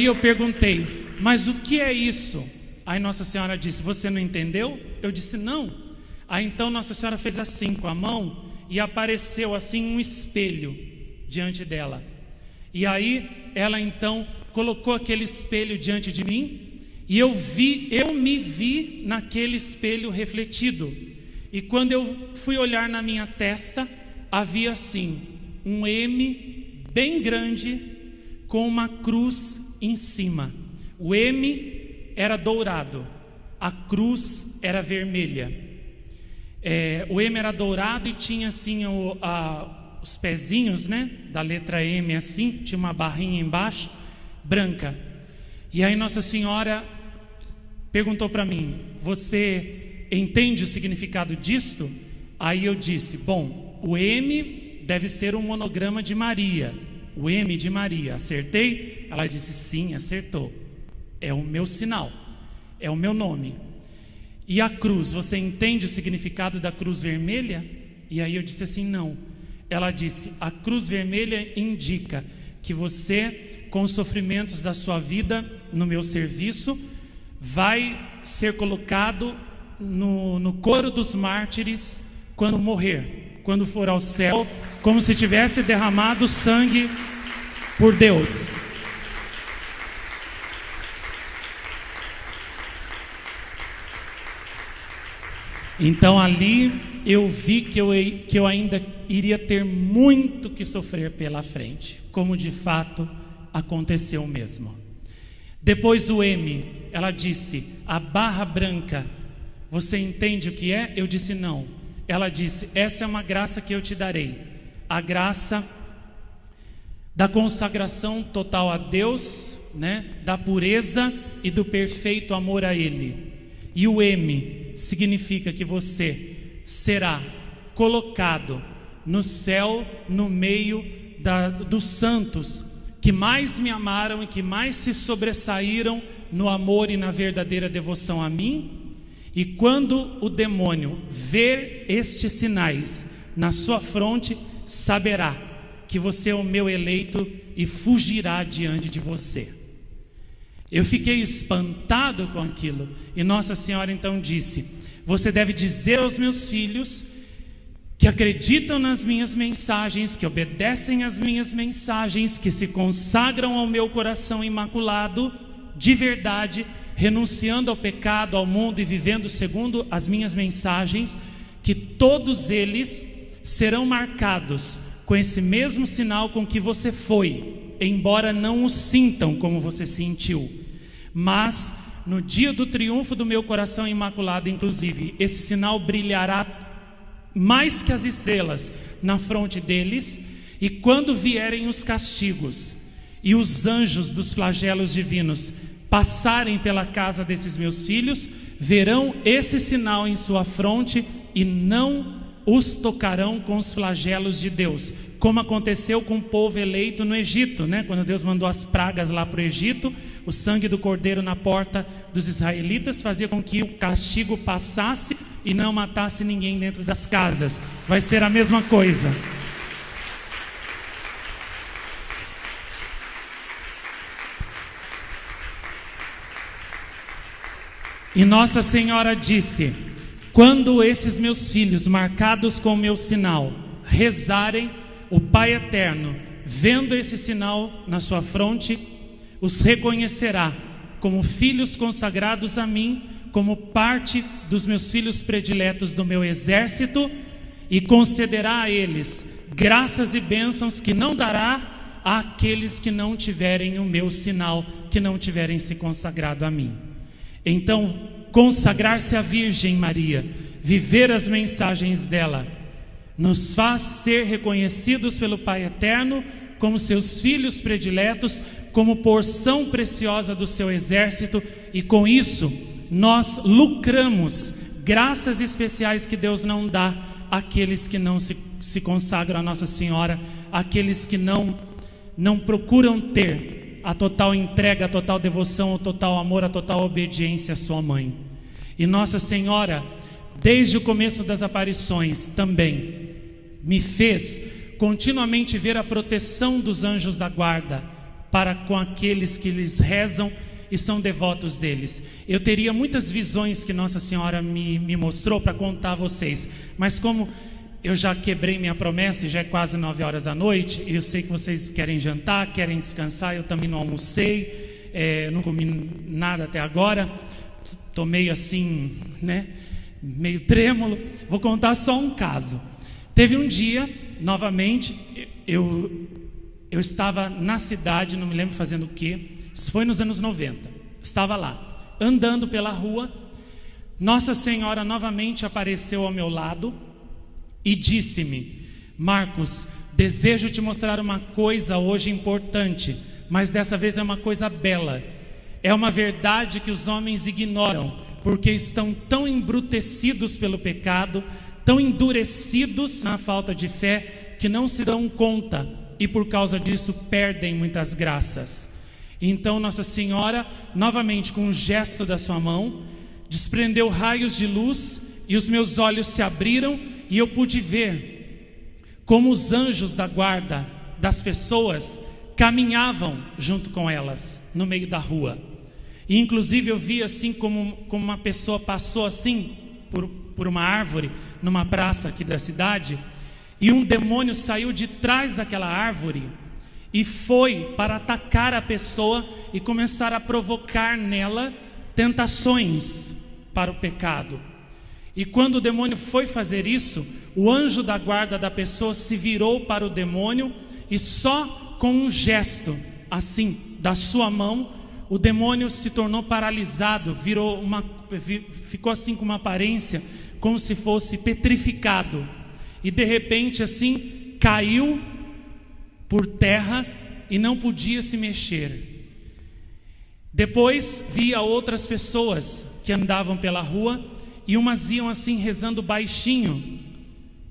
eu perguntei: mas o que é isso? Aí Nossa Senhora disse: você não entendeu? Eu disse: não. Aí então Nossa Senhora fez assim com a mão e apareceu assim um espelho diante dela. E aí ela então colocou aquele espelho diante de mim, e eu me vi naquele espelho refletido. E quando eu fui olhar na minha testa, havia assim um M bem grande com uma cruz em cima. O M era dourado, a cruz era vermelha. O M era dourado e tinha assim os pezinhos, da letra M assim, tinha uma barrinha embaixo, branca. E aí Nossa Senhora perguntou para mim: você entende o significado disto? Aí eu disse: bom, o M deve ser um monograma de Maria. O M de Maria, acertei? Ela disse: sim, acertou. É o meu sinal, é o meu nome. E a cruz, você entende o significado da cruz vermelha? E aí eu disse assim: não. Ela disse: a cruz vermelha indica que você, com os sofrimentos da sua vida no meu serviço, vai ser colocado no coro dos mártires quando morrer, quando for ao céu, como se tivesse derramado sangue por Deus. Então ali eu vi que eu ainda iria ter muito que sofrer pela frente, como de fato aconteceu mesmo. Depois o M, ela disse: a barra branca, você entende o que é? Eu disse não. Ela disse: essa é uma graça que eu te darei, a graça da consagração total a Deus, né? Da pureza e do perfeito amor a Ele. E o M significa que você será colocado no céu, no meio dos santos que mais me amaram e que mais se sobressaíram no amor e na verdadeira devoção a mim. E quando o demônio ver estes sinais na sua fronte, saberá que você é o meu eleito e fugirá diante de você. Eu fiquei espantado com aquilo, e Nossa Senhora então disse: você deve dizer aos meus filhos que acreditam nas minhas mensagens, que obedecem às minhas mensagens, que se consagram ao meu coração imaculado de verdade, renunciando ao pecado, ao mundo e vivendo segundo as minhas mensagens, que todos eles serão marcados com esse mesmo sinal com que você foi, embora não o sintam como você sentiu. Mas no dia do triunfo do meu coração imaculado, inclusive, esse sinal brilhará mais que as estrelas na fronte deles. E quando vierem os castigos e os anjos dos flagelos divinos passarem pela casa desses meus filhos, verão esse sinal em sua fronte e não os tocarão com os flagelos de Deus, como aconteceu com o povo eleito no Egito, né? Quando Deus mandou as pragas lá para o Egito, o sangue do cordeiro na porta dos israelitas fazia com que o castigo passasse e não matasse ninguém dentro das casas. Vai ser a mesma coisa. E Nossa Senhora disse: quando esses meus filhos, marcados com o meu sinal, rezarem, o Pai Eterno, vendo esse sinal na sua fronte, os reconhecerá como filhos consagrados a mim, como parte dos meus filhos prediletos do meu exército, e concederá a eles graças e bênçãos que não dará àqueles que não tiverem o meu sinal, que não tiverem se consagrado a mim. Então, consagrar-se à Virgem Maria, viver as mensagens dela, nos faz ser reconhecidos pelo Pai Eterno como seus filhos prediletos, como porção preciosa do seu exército, e com isso nós lucramos graças especiais que Deus não dá àqueles que não se consagram a Nossa Senhora, àqueles que não procuram ter a total entrega, a total devoção, o total amor, a total obediência à sua mãe. E Nossa Senhora, desde o começo das aparições, também me fez continuamente ver a proteção dos anjos da guarda para com aqueles que lhes rezam e são devotos deles. Eu teria muitas visões que Nossa Senhora me mostrou para contar a vocês, mas como eu já quebrei minha promessa e já é quase 9 horas da noite, e eu sei que vocês querem jantar, querem descansar, eu também não almocei, não comi nada até agora, estou meio assim, né, meio trêmulo. Vou contar só um caso. Teve um dia, novamente, eu estava na cidade, não me lembro fazendo o quê, isso foi nos anos 90, estava lá, andando pela rua, Nossa Senhora novamente apareceu ao meu lado e disse-me: Marcos, desejo te mostrar uma coisa hoje importante, mas dessa vez é uma coisa bela, é uma verdade que os homens ignoram, porque estão tão embrutecidos pelo pecado, tão endurecidos na falta de fé, que não se dão conta e por causa disso perdem muitas graças. Então Nossa Senhora, novamente com um gesto da sua mão, desprendeu raios de luz e os meus olhos se abriram e eu pude ver como os anjos da guarda das pessoas caminhavam junto com elas no meio da rua. E inclusive eu vi assim como uma pessoa passou assim por uma árvore, numa praça aqui da cidade, e um demônio saiu de trás daquela árvore e foi para atacar a pessoa e começar a provocar nela tentações para o pecado. E quando o demônio foi fazer isso, o anjo da guarda da pessoa se virou para o demônio e só com um gesto assim da sua mão, o demônio se tornou paralisado, ficou assim com uma aparência como se fosse petrificado, e de repente assim caiu por terra e não podia se mexer. Depois via outras pessoas que andavam pela rua, e umas iam assim rezando baixinho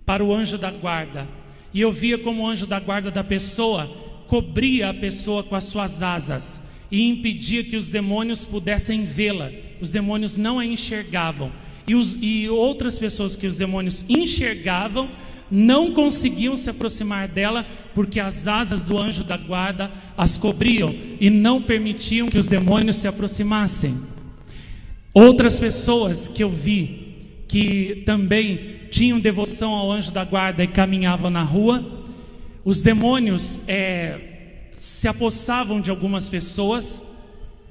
para o anjo da guarda, e eu via como o anjo da guarda da pessoa cobria a pessoa com as suas asas e impedia que os demônios pudessem vê-la. Os demônios não a enxergavam, e outras pessoas que os demônios enxergavam não conseguiam se aproximar dela, porque as asas do anjo da guarda as cobriam e não permitiam que os demônios se aproximassem. Outras pessoas que eu vi que também tinham devoção ao anjo da guarda e caminhavam na rua, os demônios se apossavam de algumas pessoas,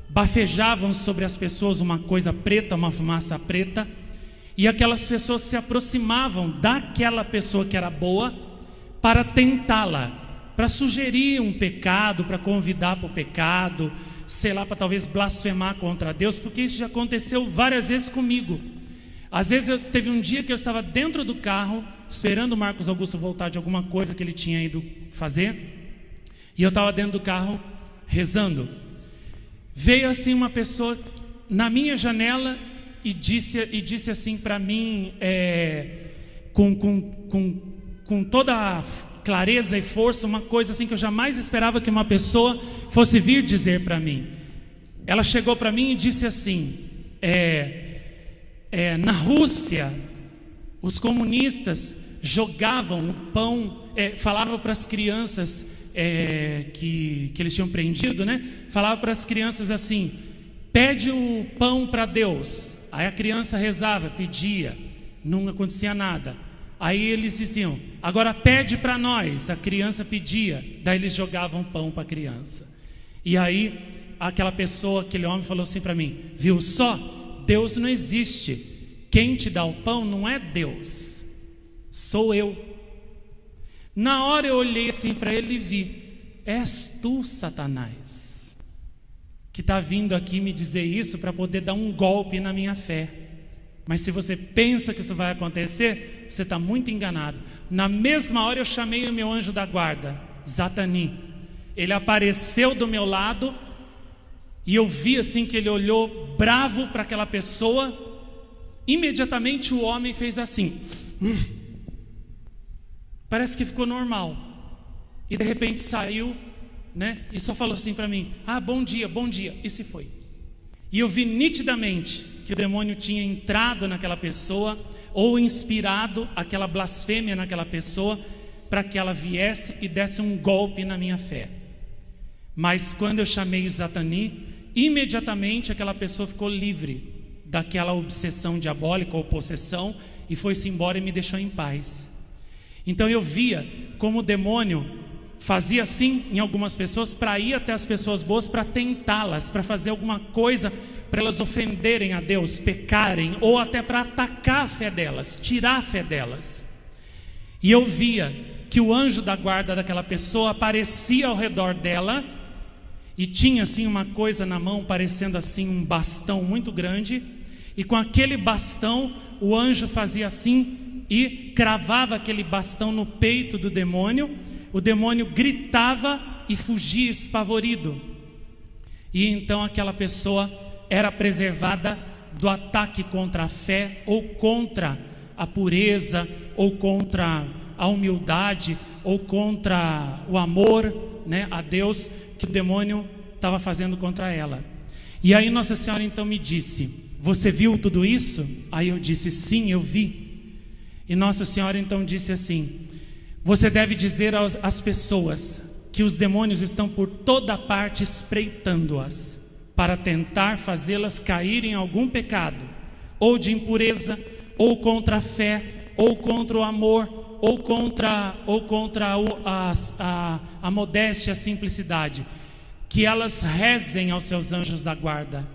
bafejavam sobre as pessoas uma coisa preta, uma fumaça preta, e aquelas pessoas se aproximavam daquela pessoa que era boa para tentá-la, para sugerir um pecado, para convidar para o pecado, sei lá, para talvez blasfemar contra Deus, porque isso já aconteceu várias vezes comigo. Às vezes teve um dia que eu estava dentro do carro, esperando o Marcos Augusto voltar de alguma coisa que ele tinha ido fazer, e eu estava dentro do carro rezando. Veio assim uma pessoa na minha janela e disse assim para mim, com toda a clareza e força, uma coisa assim que eu jamais esperava que uma pessoa fosse vir dizer para mim. Ela chegou para mim e disse assim: na Rússia, os comunistas jogavam o pão, falavam para as crianças que eles tinham prendido, né? Falavam para as crianças assim: pede o pão para Deus. Aí a criança rezava, pedia, não acontecia nada. Aí eles diziam: agora pede para nós. A criança pedia, daí eles jogavam pão para a criança. E aí aquela pessoa, aquele homem falou assim para mim: viu só, Deus não existe. Quem te dá o pão não é Deus, sou eu. Na hora eu olhei assim para ele e vi: és tu, Satanás, que está vindo aqui me dizer isso para poder dar um golpe na minha fé. Mas se você pensa que isso vai acontecer, você está muito enganado. Na mesma hora eu chamei o meu anjo da guarda, Zatani. Ele apareceu do meu lado e eu vi assim que ele olhou bravo para aquela pessoa. Imediatamente o homem fez assim, parece que ficou normal, e de repente saiu, né? E só falou assim para mim: ah, bom dia, e se foi. E eu vi nitidamente que o demônio tinha entrado naquela pessoa, ou inspirado aquela blasfêmia naquela pessoa, para que ela viesse e desse um golpe na minha fé. Mas quando eu chamei Zatani, imediatamente aquela pessoa ficou livre daquela obsessão diabólica ou possessão, e foi-se embora e me deixou em paz. Então eu via como o demônio fazia assim em algumas pessoas, para ir até as pessoas boas, para tentá-las, para fazer alguma coisa, para elas ofenderem a Deus, pecarem, ou até para atacar a fé delas, tirar a fé delas. E eu via que o anjo da guarda daquela pessoa aparecia ao redor dela, e tinha assim uma coisa na mão, parecendo assim um bastão muito grande, e com aquele bastão o anjo fazia assim e cravava aquele bastão no peito do demônio. O demônio gritava e fugia espavorido, e então aquela pessoa era preservada do ataque contra a fé, ou contra a pureza, ou contra a humildade, ou contra o amor, né, a Deus, que o demônio estava fazendo contra ela. E aí Nossa Senhora então me disse: você viu tudo isso? Aí eu disse: sim, eu vi. E Nossa Senhora então disse assim: você deve dizer às pessoas que os demônios estão por toda parte espreitando-as, para tentar fazê-las cair em algum pecado, ou de impureza, ou contra a fé, ou contra o amor, ou contra a modéstia, a simplicidade, que elas rezem aos seus anjos da guarda,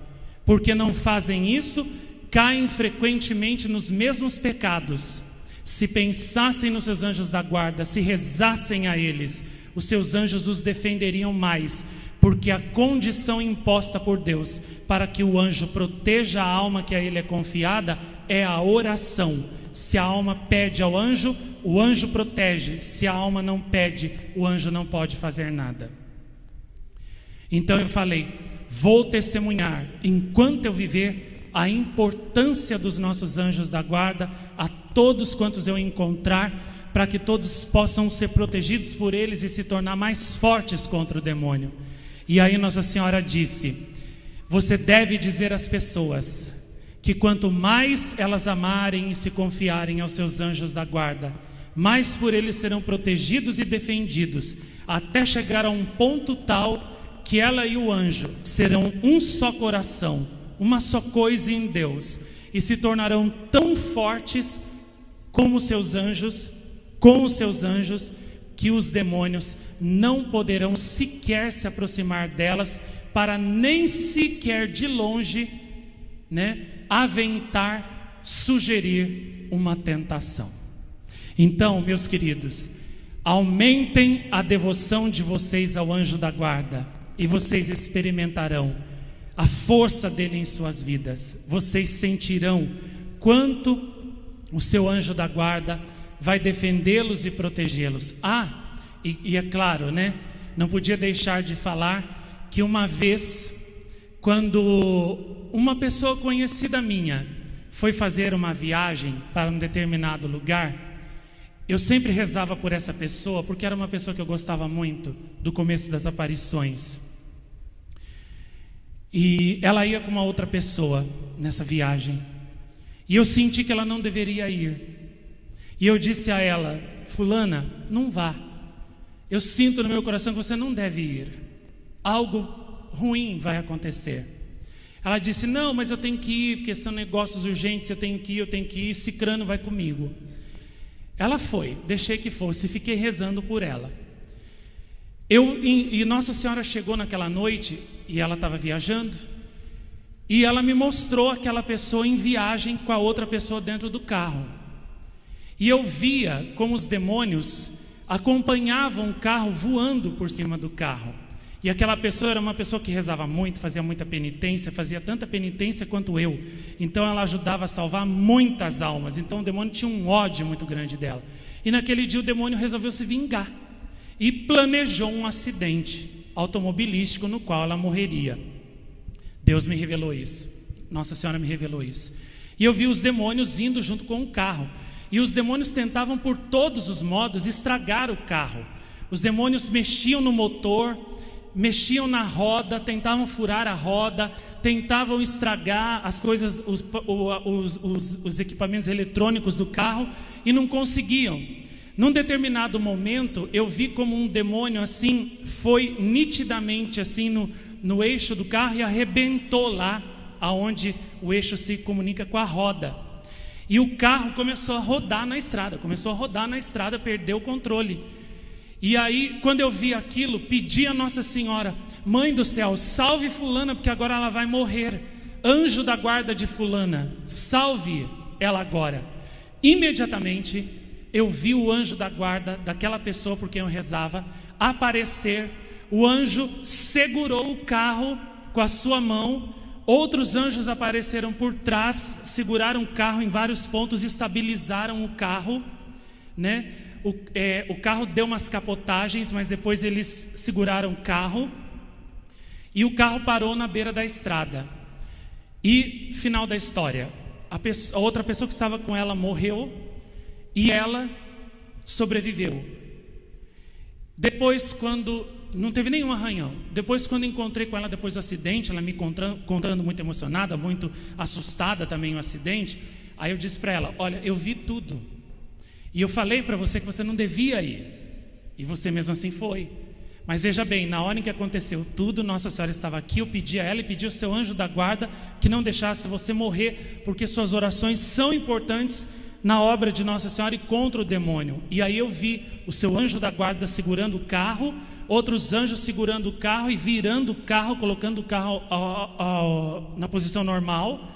porque não fazem isso, caem frequentemente nos mesmos pecados. Se pensassem nos seus anjos da guarda, se rezassem a eles, os seus anjos os defenderiam mais, porque a condição imposta por Deus para que o anjo proteja a alma que a ele é confiada é a oração. Se a alma pede ao anjo, o anjo protege. Se a alma não pede, o anjo não pode fazer nada. Então eu falei, vou testemunhar, enquanto eu viver, a importância dos nossos anjos da guarda a todos quantos eu encontrar, para que todos possam ser protegidos por eles e se tornar mais fortes contra o demônio. E aí Nossa Senhora disse, você deve dizer às pessoas que quanto mais elas amarem e se confiarem aos seus anjos da guarda, mais por eles serão protegidos e defendidos, até chegar a um ponto tal que ela e o anjo serão um só coração, uma só coisa em Deus, e se tornarão tão fortes como os seus anjos, com os seus anjos, que os demônios não poderão sequer se aproximar delas, para nem sequer de longe, aventar, sugerir uma tentação. Então, meus queridos, aumentem a devoção de vocês ao anjo da guarda, e vocês experimentarão a força dele em suas vidas. Vocês sentirão quanto o seu anjo da guarda vai defendê-los e protegê-los. E é claro, não podia deixar de falar que uma vez, quando uma pessoa conhecida minha foi fazer uma viagem para um determinado lugar, eu sempre rezava por essa pessoa, porque era uma pessoa que eu gostava muito do começo das aparições. E ela ia com uma outra pessoa nessa viagem, e eu senti que ela não deveria ir. E eu disse a ela, fulana, não vá. Eu sinto no meu coração que você não deve ir. Algo ruim vai acontecer. Ela disse, não, mas eu tenho que ir, porque são negócios urgentes, eu tenho que ir, Cicrano vai comigo. Ela foi, deixei que fosse, e fiquei rezando por ela. E Nossa Senhora chegou naquela noite, e ela estava viajando, e ela me mostrou aquela pessoa em viagem com a outra pessoa dentro do carro. E eu via como os demônios acompanhavam o carro voando por cima do carro. E aquela pessoa era uma pessoa que rezava muito, fazia muita penitência, fazia tanta penitência quanto eu. Então ela ajudava a salvar muitas almas. Então o demônio tinha um ódio muito grande dela. E naquele dia o demônio resolveu se vingar e planejou um acidente automobilístico no qual ela morreria. Deus me revelou isso. Nossa Senhora me revelou isso. E eu vi os demônios indo junto com o carro. E os demônios tentavam por todos os modos estragar o carro. Os demônios mexiam no motor, mexiam na roda, tentavam furar a roda, tentavam estragar as coisas, os equipamentos eletrônicos do carro, e não conseguiam. Num determinado momento, eu vi como um demônio assim, foi nitidamente assim no eixo do carro e arrebentou lá, aonde o eixo se comunica com a roda. E o carro começou a rodar na estrada, perdeu o controle. E aí, quando eu vi aquilo, pedi a Nossa Senhora, Mãe do céu, salve fulana, porque agora ela vai morrer. Anjo da guarda de fulana, salve ela agora. Imediatamente, eu vi o anjo da guarda daquela pessoa por quem eu rezava aparecer. O anjo segurou o carro com a sua mão. Outros anjos apareceram por trás, seguraram o carro em vários pontos, estabilizaram o carro, O carro deu umas capotagens, mas depois eles seguraram o carro, e o carro parou na beira da estrada. E final da história, a outra pessoa que estava com ela morreu, e ela sobreviveu. Depois, quando não teve nenhum arranhão, depois quando encontrei com ela depois do acidente, ela me contando muito emocionada, muito assustada também o acidente. Aí eu disse para ela, olha, eu vi tudo, e eu falei para você que você não devia ir, e você mesmo assim foi. Mas veja bem, na hora em que aconteceu tudo, Nossa Senhora estava aqui, eu pedi a ela e pedi ao seu anjo da guarda que não deixasse você morrer, porque suas orações são importantes na obra de Nossa Senhora e contra o demônio. E aí eu vi o seu anjo da guarda segurando o carro, outros anjos segurando o carro e virando o carro, colocando o carro na posição normal,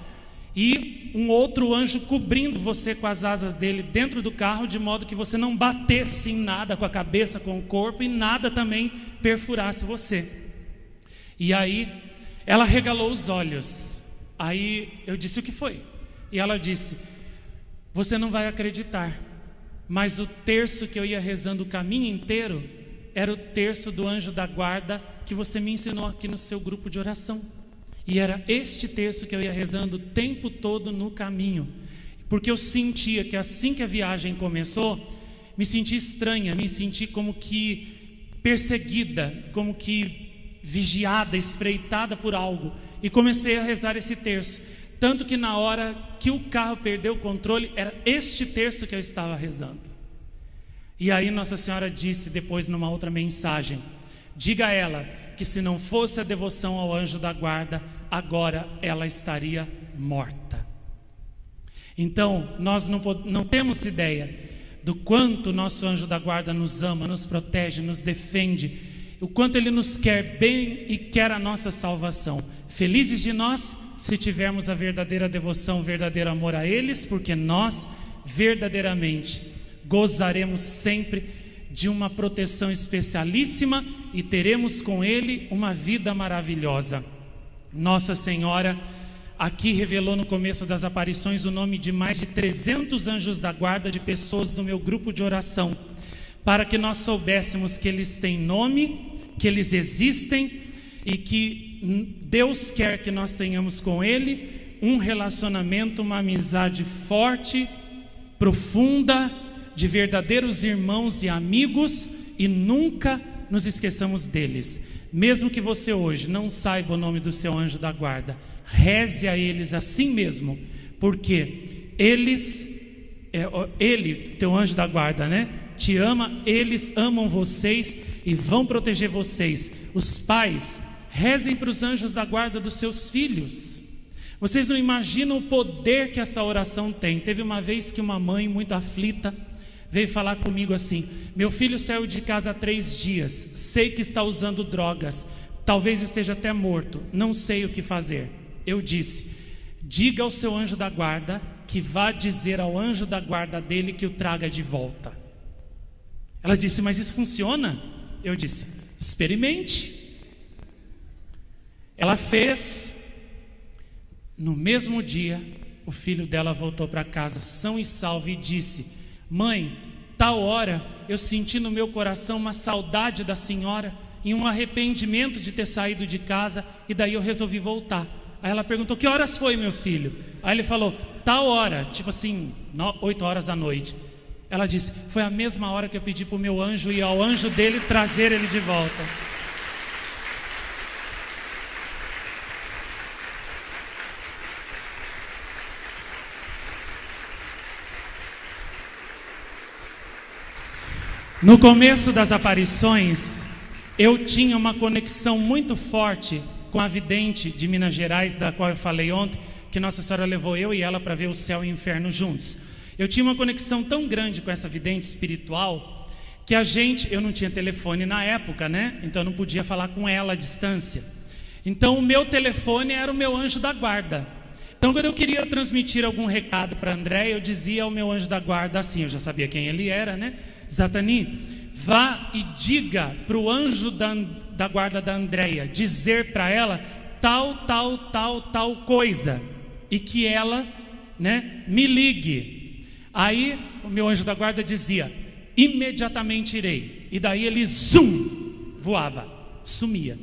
e um outro anjo cobrindo você com as asas dele dentro do carro, de modo que você não batesse em nada com a cabeça, com o corpo, e nada também perfurasse você. E aí ela regalou os olhos. Aí eu disse: o que foi? E ela disse: você não vai acreditar, mas o terço que eu ia rezando o caminho inteiro era o terço do anjo da guarda que você me ensinou aqui no seu grupo de oração. E era este terço que eu ia rezando o tempo todo no caminho, porque eu sentia que assim que a viagem começou, me senti estranha, me senti como que perseguida, como que vigiada, espreitada por algo, e comecei a rezar esse terço, tanto que na hora que o carro perdeu o controle, era este terço que eu estava rezando. E aí Nossa Senhora disse depois numa outra mensagem: diga a ela que se não fosse a devoção ao anjo da guarda, agora ela estaria morta. Então, nós não temos ideia do quanto nosso anjo da guarda nos ama, nos protege, nos defende, o quanto ele nos quer bem e quer a nossa salvação. Felizes de nós se tivermos a verdadeira devoção, o verdadeiro amor a eles, porque nós verdadeiramente gozaremos sempre de uma proteção especialíssima e teremos com ele uma vida maravilhosa. Nossa Senhora aqui revelou no começo das aparições o nome de mais de 300 anjos da guarda de pessoas do meu grupo de oração, para que nós soubéssemos que eles têm nome, que eles existem e que Deus quer que nós tenhamos com ele um relacionamento, uma amizade forte, profunda, de verdadeiros irmãos e amigos, e nunca nos esqueçamos deles. Mesmo que você hoje não saiba o nome do seu anjo da guarda, reze a eles assim mesmo, porque ele, teu anjo da guarda, né, te ama, eles amam vocês e vão proteger vocês. Os pais, rezem para os anjos da guarda dos seus filhos. Vocês não imaginam o poder que essa oração tem. Teve uma vez que uma mãe muito aflita veio falar comigo assim: meu filho saiu de casa há 3 dias, sei que está usando drogas, talvez esteja até morto, não sei o que fazer. Eu disse: diga ao seu anjo da guarda que vá dizer ao anjo da guarda dele que o traga de volta. Ela disse: mas isso funciona? Eu disse: experimente. Ela fez. No mesmo dia, o filho dela voltou para casa são e salvo e disse: mãe, tal hora eu senti no meu coração uma saudade da senhora e um arrependimento de ter saído de casa, e daí eu resolvi voltar. Aí ela perguntou: que horas foi, meu filho? Aí ele falou: tal hora, tipo assim, 8 horas da noite. Ela disse: foi a mesma hora que eu pedi para o meu anjo e ao anjo dele trazer ele de volta. No começo das aparições, eu tinha uma conexão muito forte com a vidente de Minas Gerais, da qual eu falei ontem, que Nossa Senhora levou eu e ela para ver o céu e o inferno juntos. Eu tinha uma conexão tão grande com essa vidente espiritual que eu não tinha telefone na época, né? Então eu não podia falar com ela à distância. Então o meu telefone era o meu anjo da guarda. Então quando eu queria transmitir algum recado para André, eu dizia ao meu anjo da guarda assim, eu já sabia quem ele era, né? Zatani, vá e diga para o anjo da guarda da Andréia dizer para ela tal coisa, e que ela, né, me ligue. Aí o meu anjo da guarda dizia: imediatamente irei. E daí ele voava, sumia.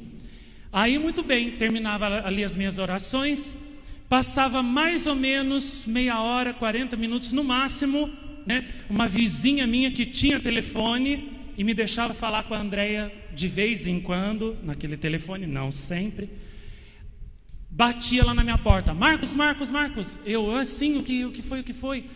Aí muito bem, terminava ali as minhas orações, passava mais ou menos meia hora, 40 minutos no máximo, né? Uma vizinha minha que tinha telefone e me deixava falar com a Andréia de vez em quando, naquele telefone, não sempre, batia lá na minha porta: Marcos. Eu assim, o que foi?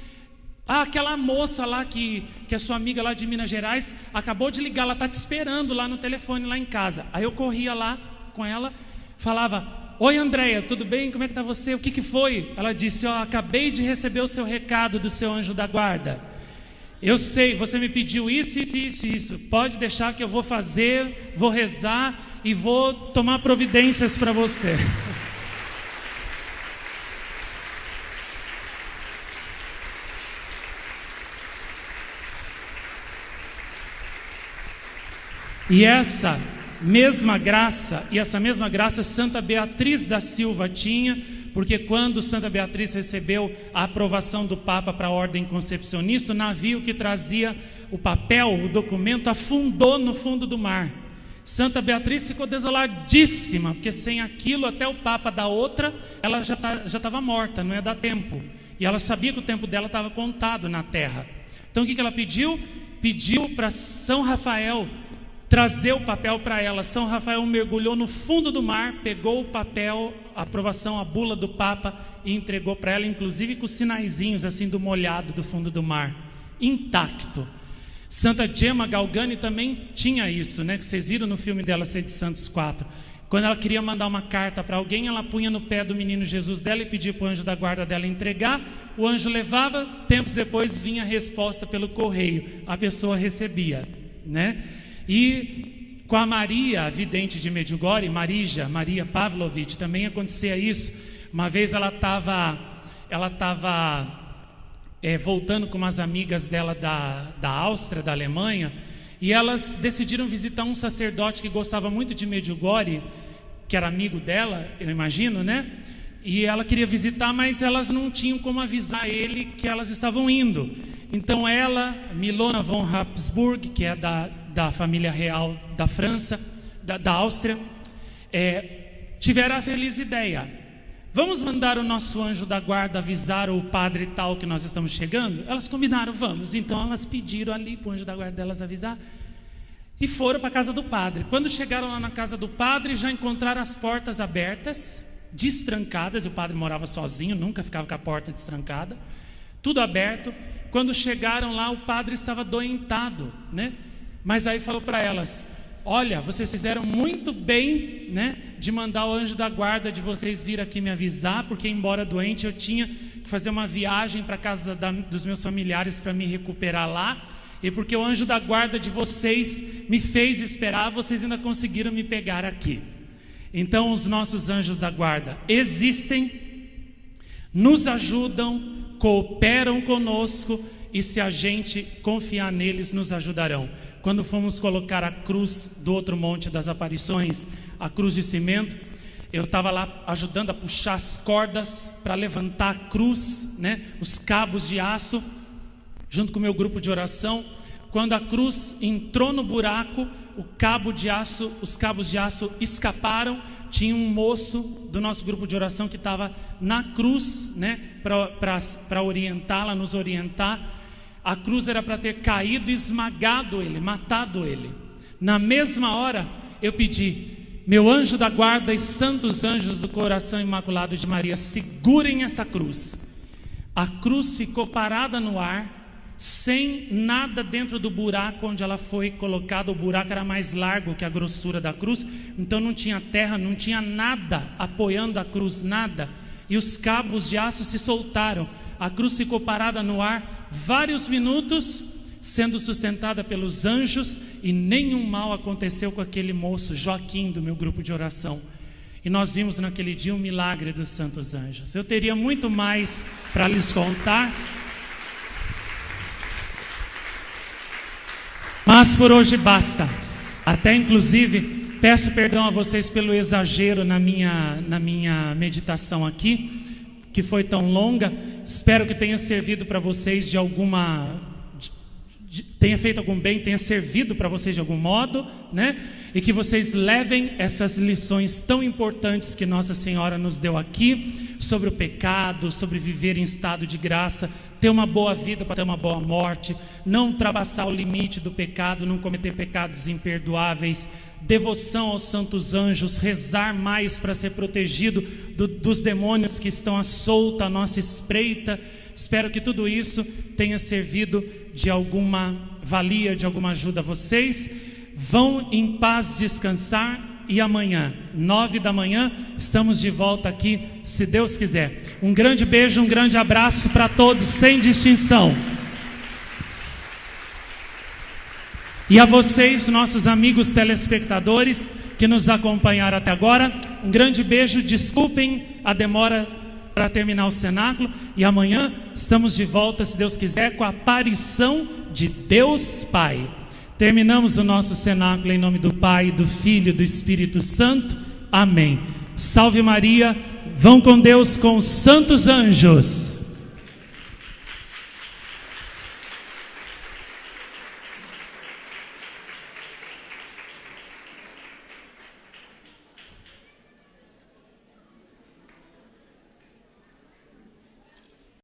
Ah, aquela moça lá que é sua amiga lá de Minas Gerais, acabou de ligar, ela está te esperando lá no telefone, lá em casa. Aí eu corria lá com ela, falava: oi Andréia, tudo bem? Como é que está você? O que foi? Ela disse: ó, acabei de receber o seu recado do seu anjo da guarda. Eu sei, você me pediu isso. Pode deixar que eu vou fazer, vou rezar e vou tomar providências para você. E essa mesma graça Santa Beatriz da Silva tinha, porque quando Santa Beatriz recebeu a aprovação do Papa para a ordem concepcionista, o navio que trazia o papel, o documento, afundou no fundo do mar. Santa Beatriz ficou desoladíssima, porque sem aquilo, até o Papa da outra, ela já estava morta, não ia dar tempo. E ela sabia que o tempo dela estava contado na terra. Então o que ela pediu? Pediu para São Rafael trazer o papel para ela. São Rafael mergulhou no fundo do mar, pegou o papel, a aprovação, a bula do Papa, e entregou para ela, inclusive com os sinaizinhos assim do molhado do fundo do mar, intacto. Santa Gemma Galgani também tinha isso, né? Que vocês viram no filme dela, Sede Santos 4. Quando ela queria mandar uma carta para alguém, ela punha no pé do menino Jesus dela e pedia para o anjo da guarda dela entregar. O anjo levava, tempos depois vinha a resposta pelo correio, a pessoa recebia, né? E com a Maria, a vidente de Medjugorje, Maria Pavlovich, também acontecia isso. Uma vez ela estava voltando com umas amigas dela da Áustria, da Alemanha, e elas decidiram visitar um sacerdote que gostava muito de Medjugorje, que era amigo dela, eu imagino, né? E ela queria visitar, mas elas não tinham como avisar ele que elas estavam indo. Então ela, Milona von Habsburg, que é da família real da França, da Áustria, tiveram a feliz ideia: vamos mandar o nosso anjo da guarda avisar o padre tal que nós estamos chegando? Elas combinaram, vamos. Então elas pediram ali para o anjo da guarda delas avisar e foram para a casa do padre. Quando chegaram lá na casa do padre, já encontraram as portas abertas, destrancadas. O padre morava sozinho, nunca ficava com a porta destrancada, tudo aberto. Quando chegaram lá, o padre estava adoentado, né? Mas aí falou para elas: olha, vocês fizeram muito bem, né, de mandar o anjo da guarda de vocês vir aqui me avisar, porque embora doente eu tinha que fazer uma viagem para a casa dos meus familiares para me recuperar lá, e porque o anjo da guarda de vocês me fez esperar, vocês ainda conseguiram me pegar aqui. Então os nossos anjos da guarda existem, nos ajudam, cooperam conosco, e se a gente confiar neles, nos ajudarão. Quando fomos colocar a cruz do outro monte das aparições, a cruz de cimento, eu estava lá ajudando a puxar as cordas para levantar a cruz, né? Os cabos de aço, junto com o meu grupo de oração. Quando a cruz entrou no buraco, os cabos de aço escaparam. Tinha um moço do nosso grupo de oração que estava na cruz, né? Para orientá-la, nos orientar. A cruz era para ter caído e esmagado ele, matado ele. Na mesma hora eu pedi: meu anjo da guarda e santos anjos do coração imaculado de Maria, segurem esta cruz. A cruz ficou parada no ar, sem nada dentro do buraco onde ela foi colocada. O buraco era mais largo que a grossura da cruz, então não tinha terra, não tinha nada apoiando a cruz, nada. E os cabos de aço se soltaram. A cruz ficou parada no ar vários minutos, sendo sustentada pelos anjos, e nenhum mal aconteceu com aquele moço, Joaquim, do meu grupo de oração. E nós vimos naquele dia um milagre dos santos anjos. Eu teria muito mais para lhes contar, mas por hoje basta. Até inclusive peço perdão a vocês pelo exagero na minha meditação aqui, que foi tão longa. Espero que tenha servido para vocês tenha feito algum bem, tenha servido para vocês de algum modo, né? E que vocês levem essas lições tão importantes que Nossa Senhora nos deu aqui, sobre o pecado, sobre viver em estado de graça, ter uma boa vida, para ter uma boa morte, não ultrapassar o limite do pecado, não cometer pecados imperdoáveis, devoção aos santos anjos, rezar mais para ser protegido dos demônios que estão à solta, à nossa espreita. Espero que tudo isso tenha servido de alguma valia, de alguma ajuda a vocês. Vão em paz descansar e amanhã, 9 da manhã, estamos de volta aqui, se Deus quiser. Um grande beijo, um grande abraço para todos, sem distinção. E a vocês, nossos amigos telespectadores que nos acompanharam até agora, um grande beijo, desculpem a demora para terminar o cenáculo, e amanhã estamos de volta, se Deus quiser, com a aparição de Deus Pai. Terminamos o nosso cenáculo em nome do Pai, do Filho e do Espírito Santo. Amém. Salve Maria, vão com Deus com os santos anjos.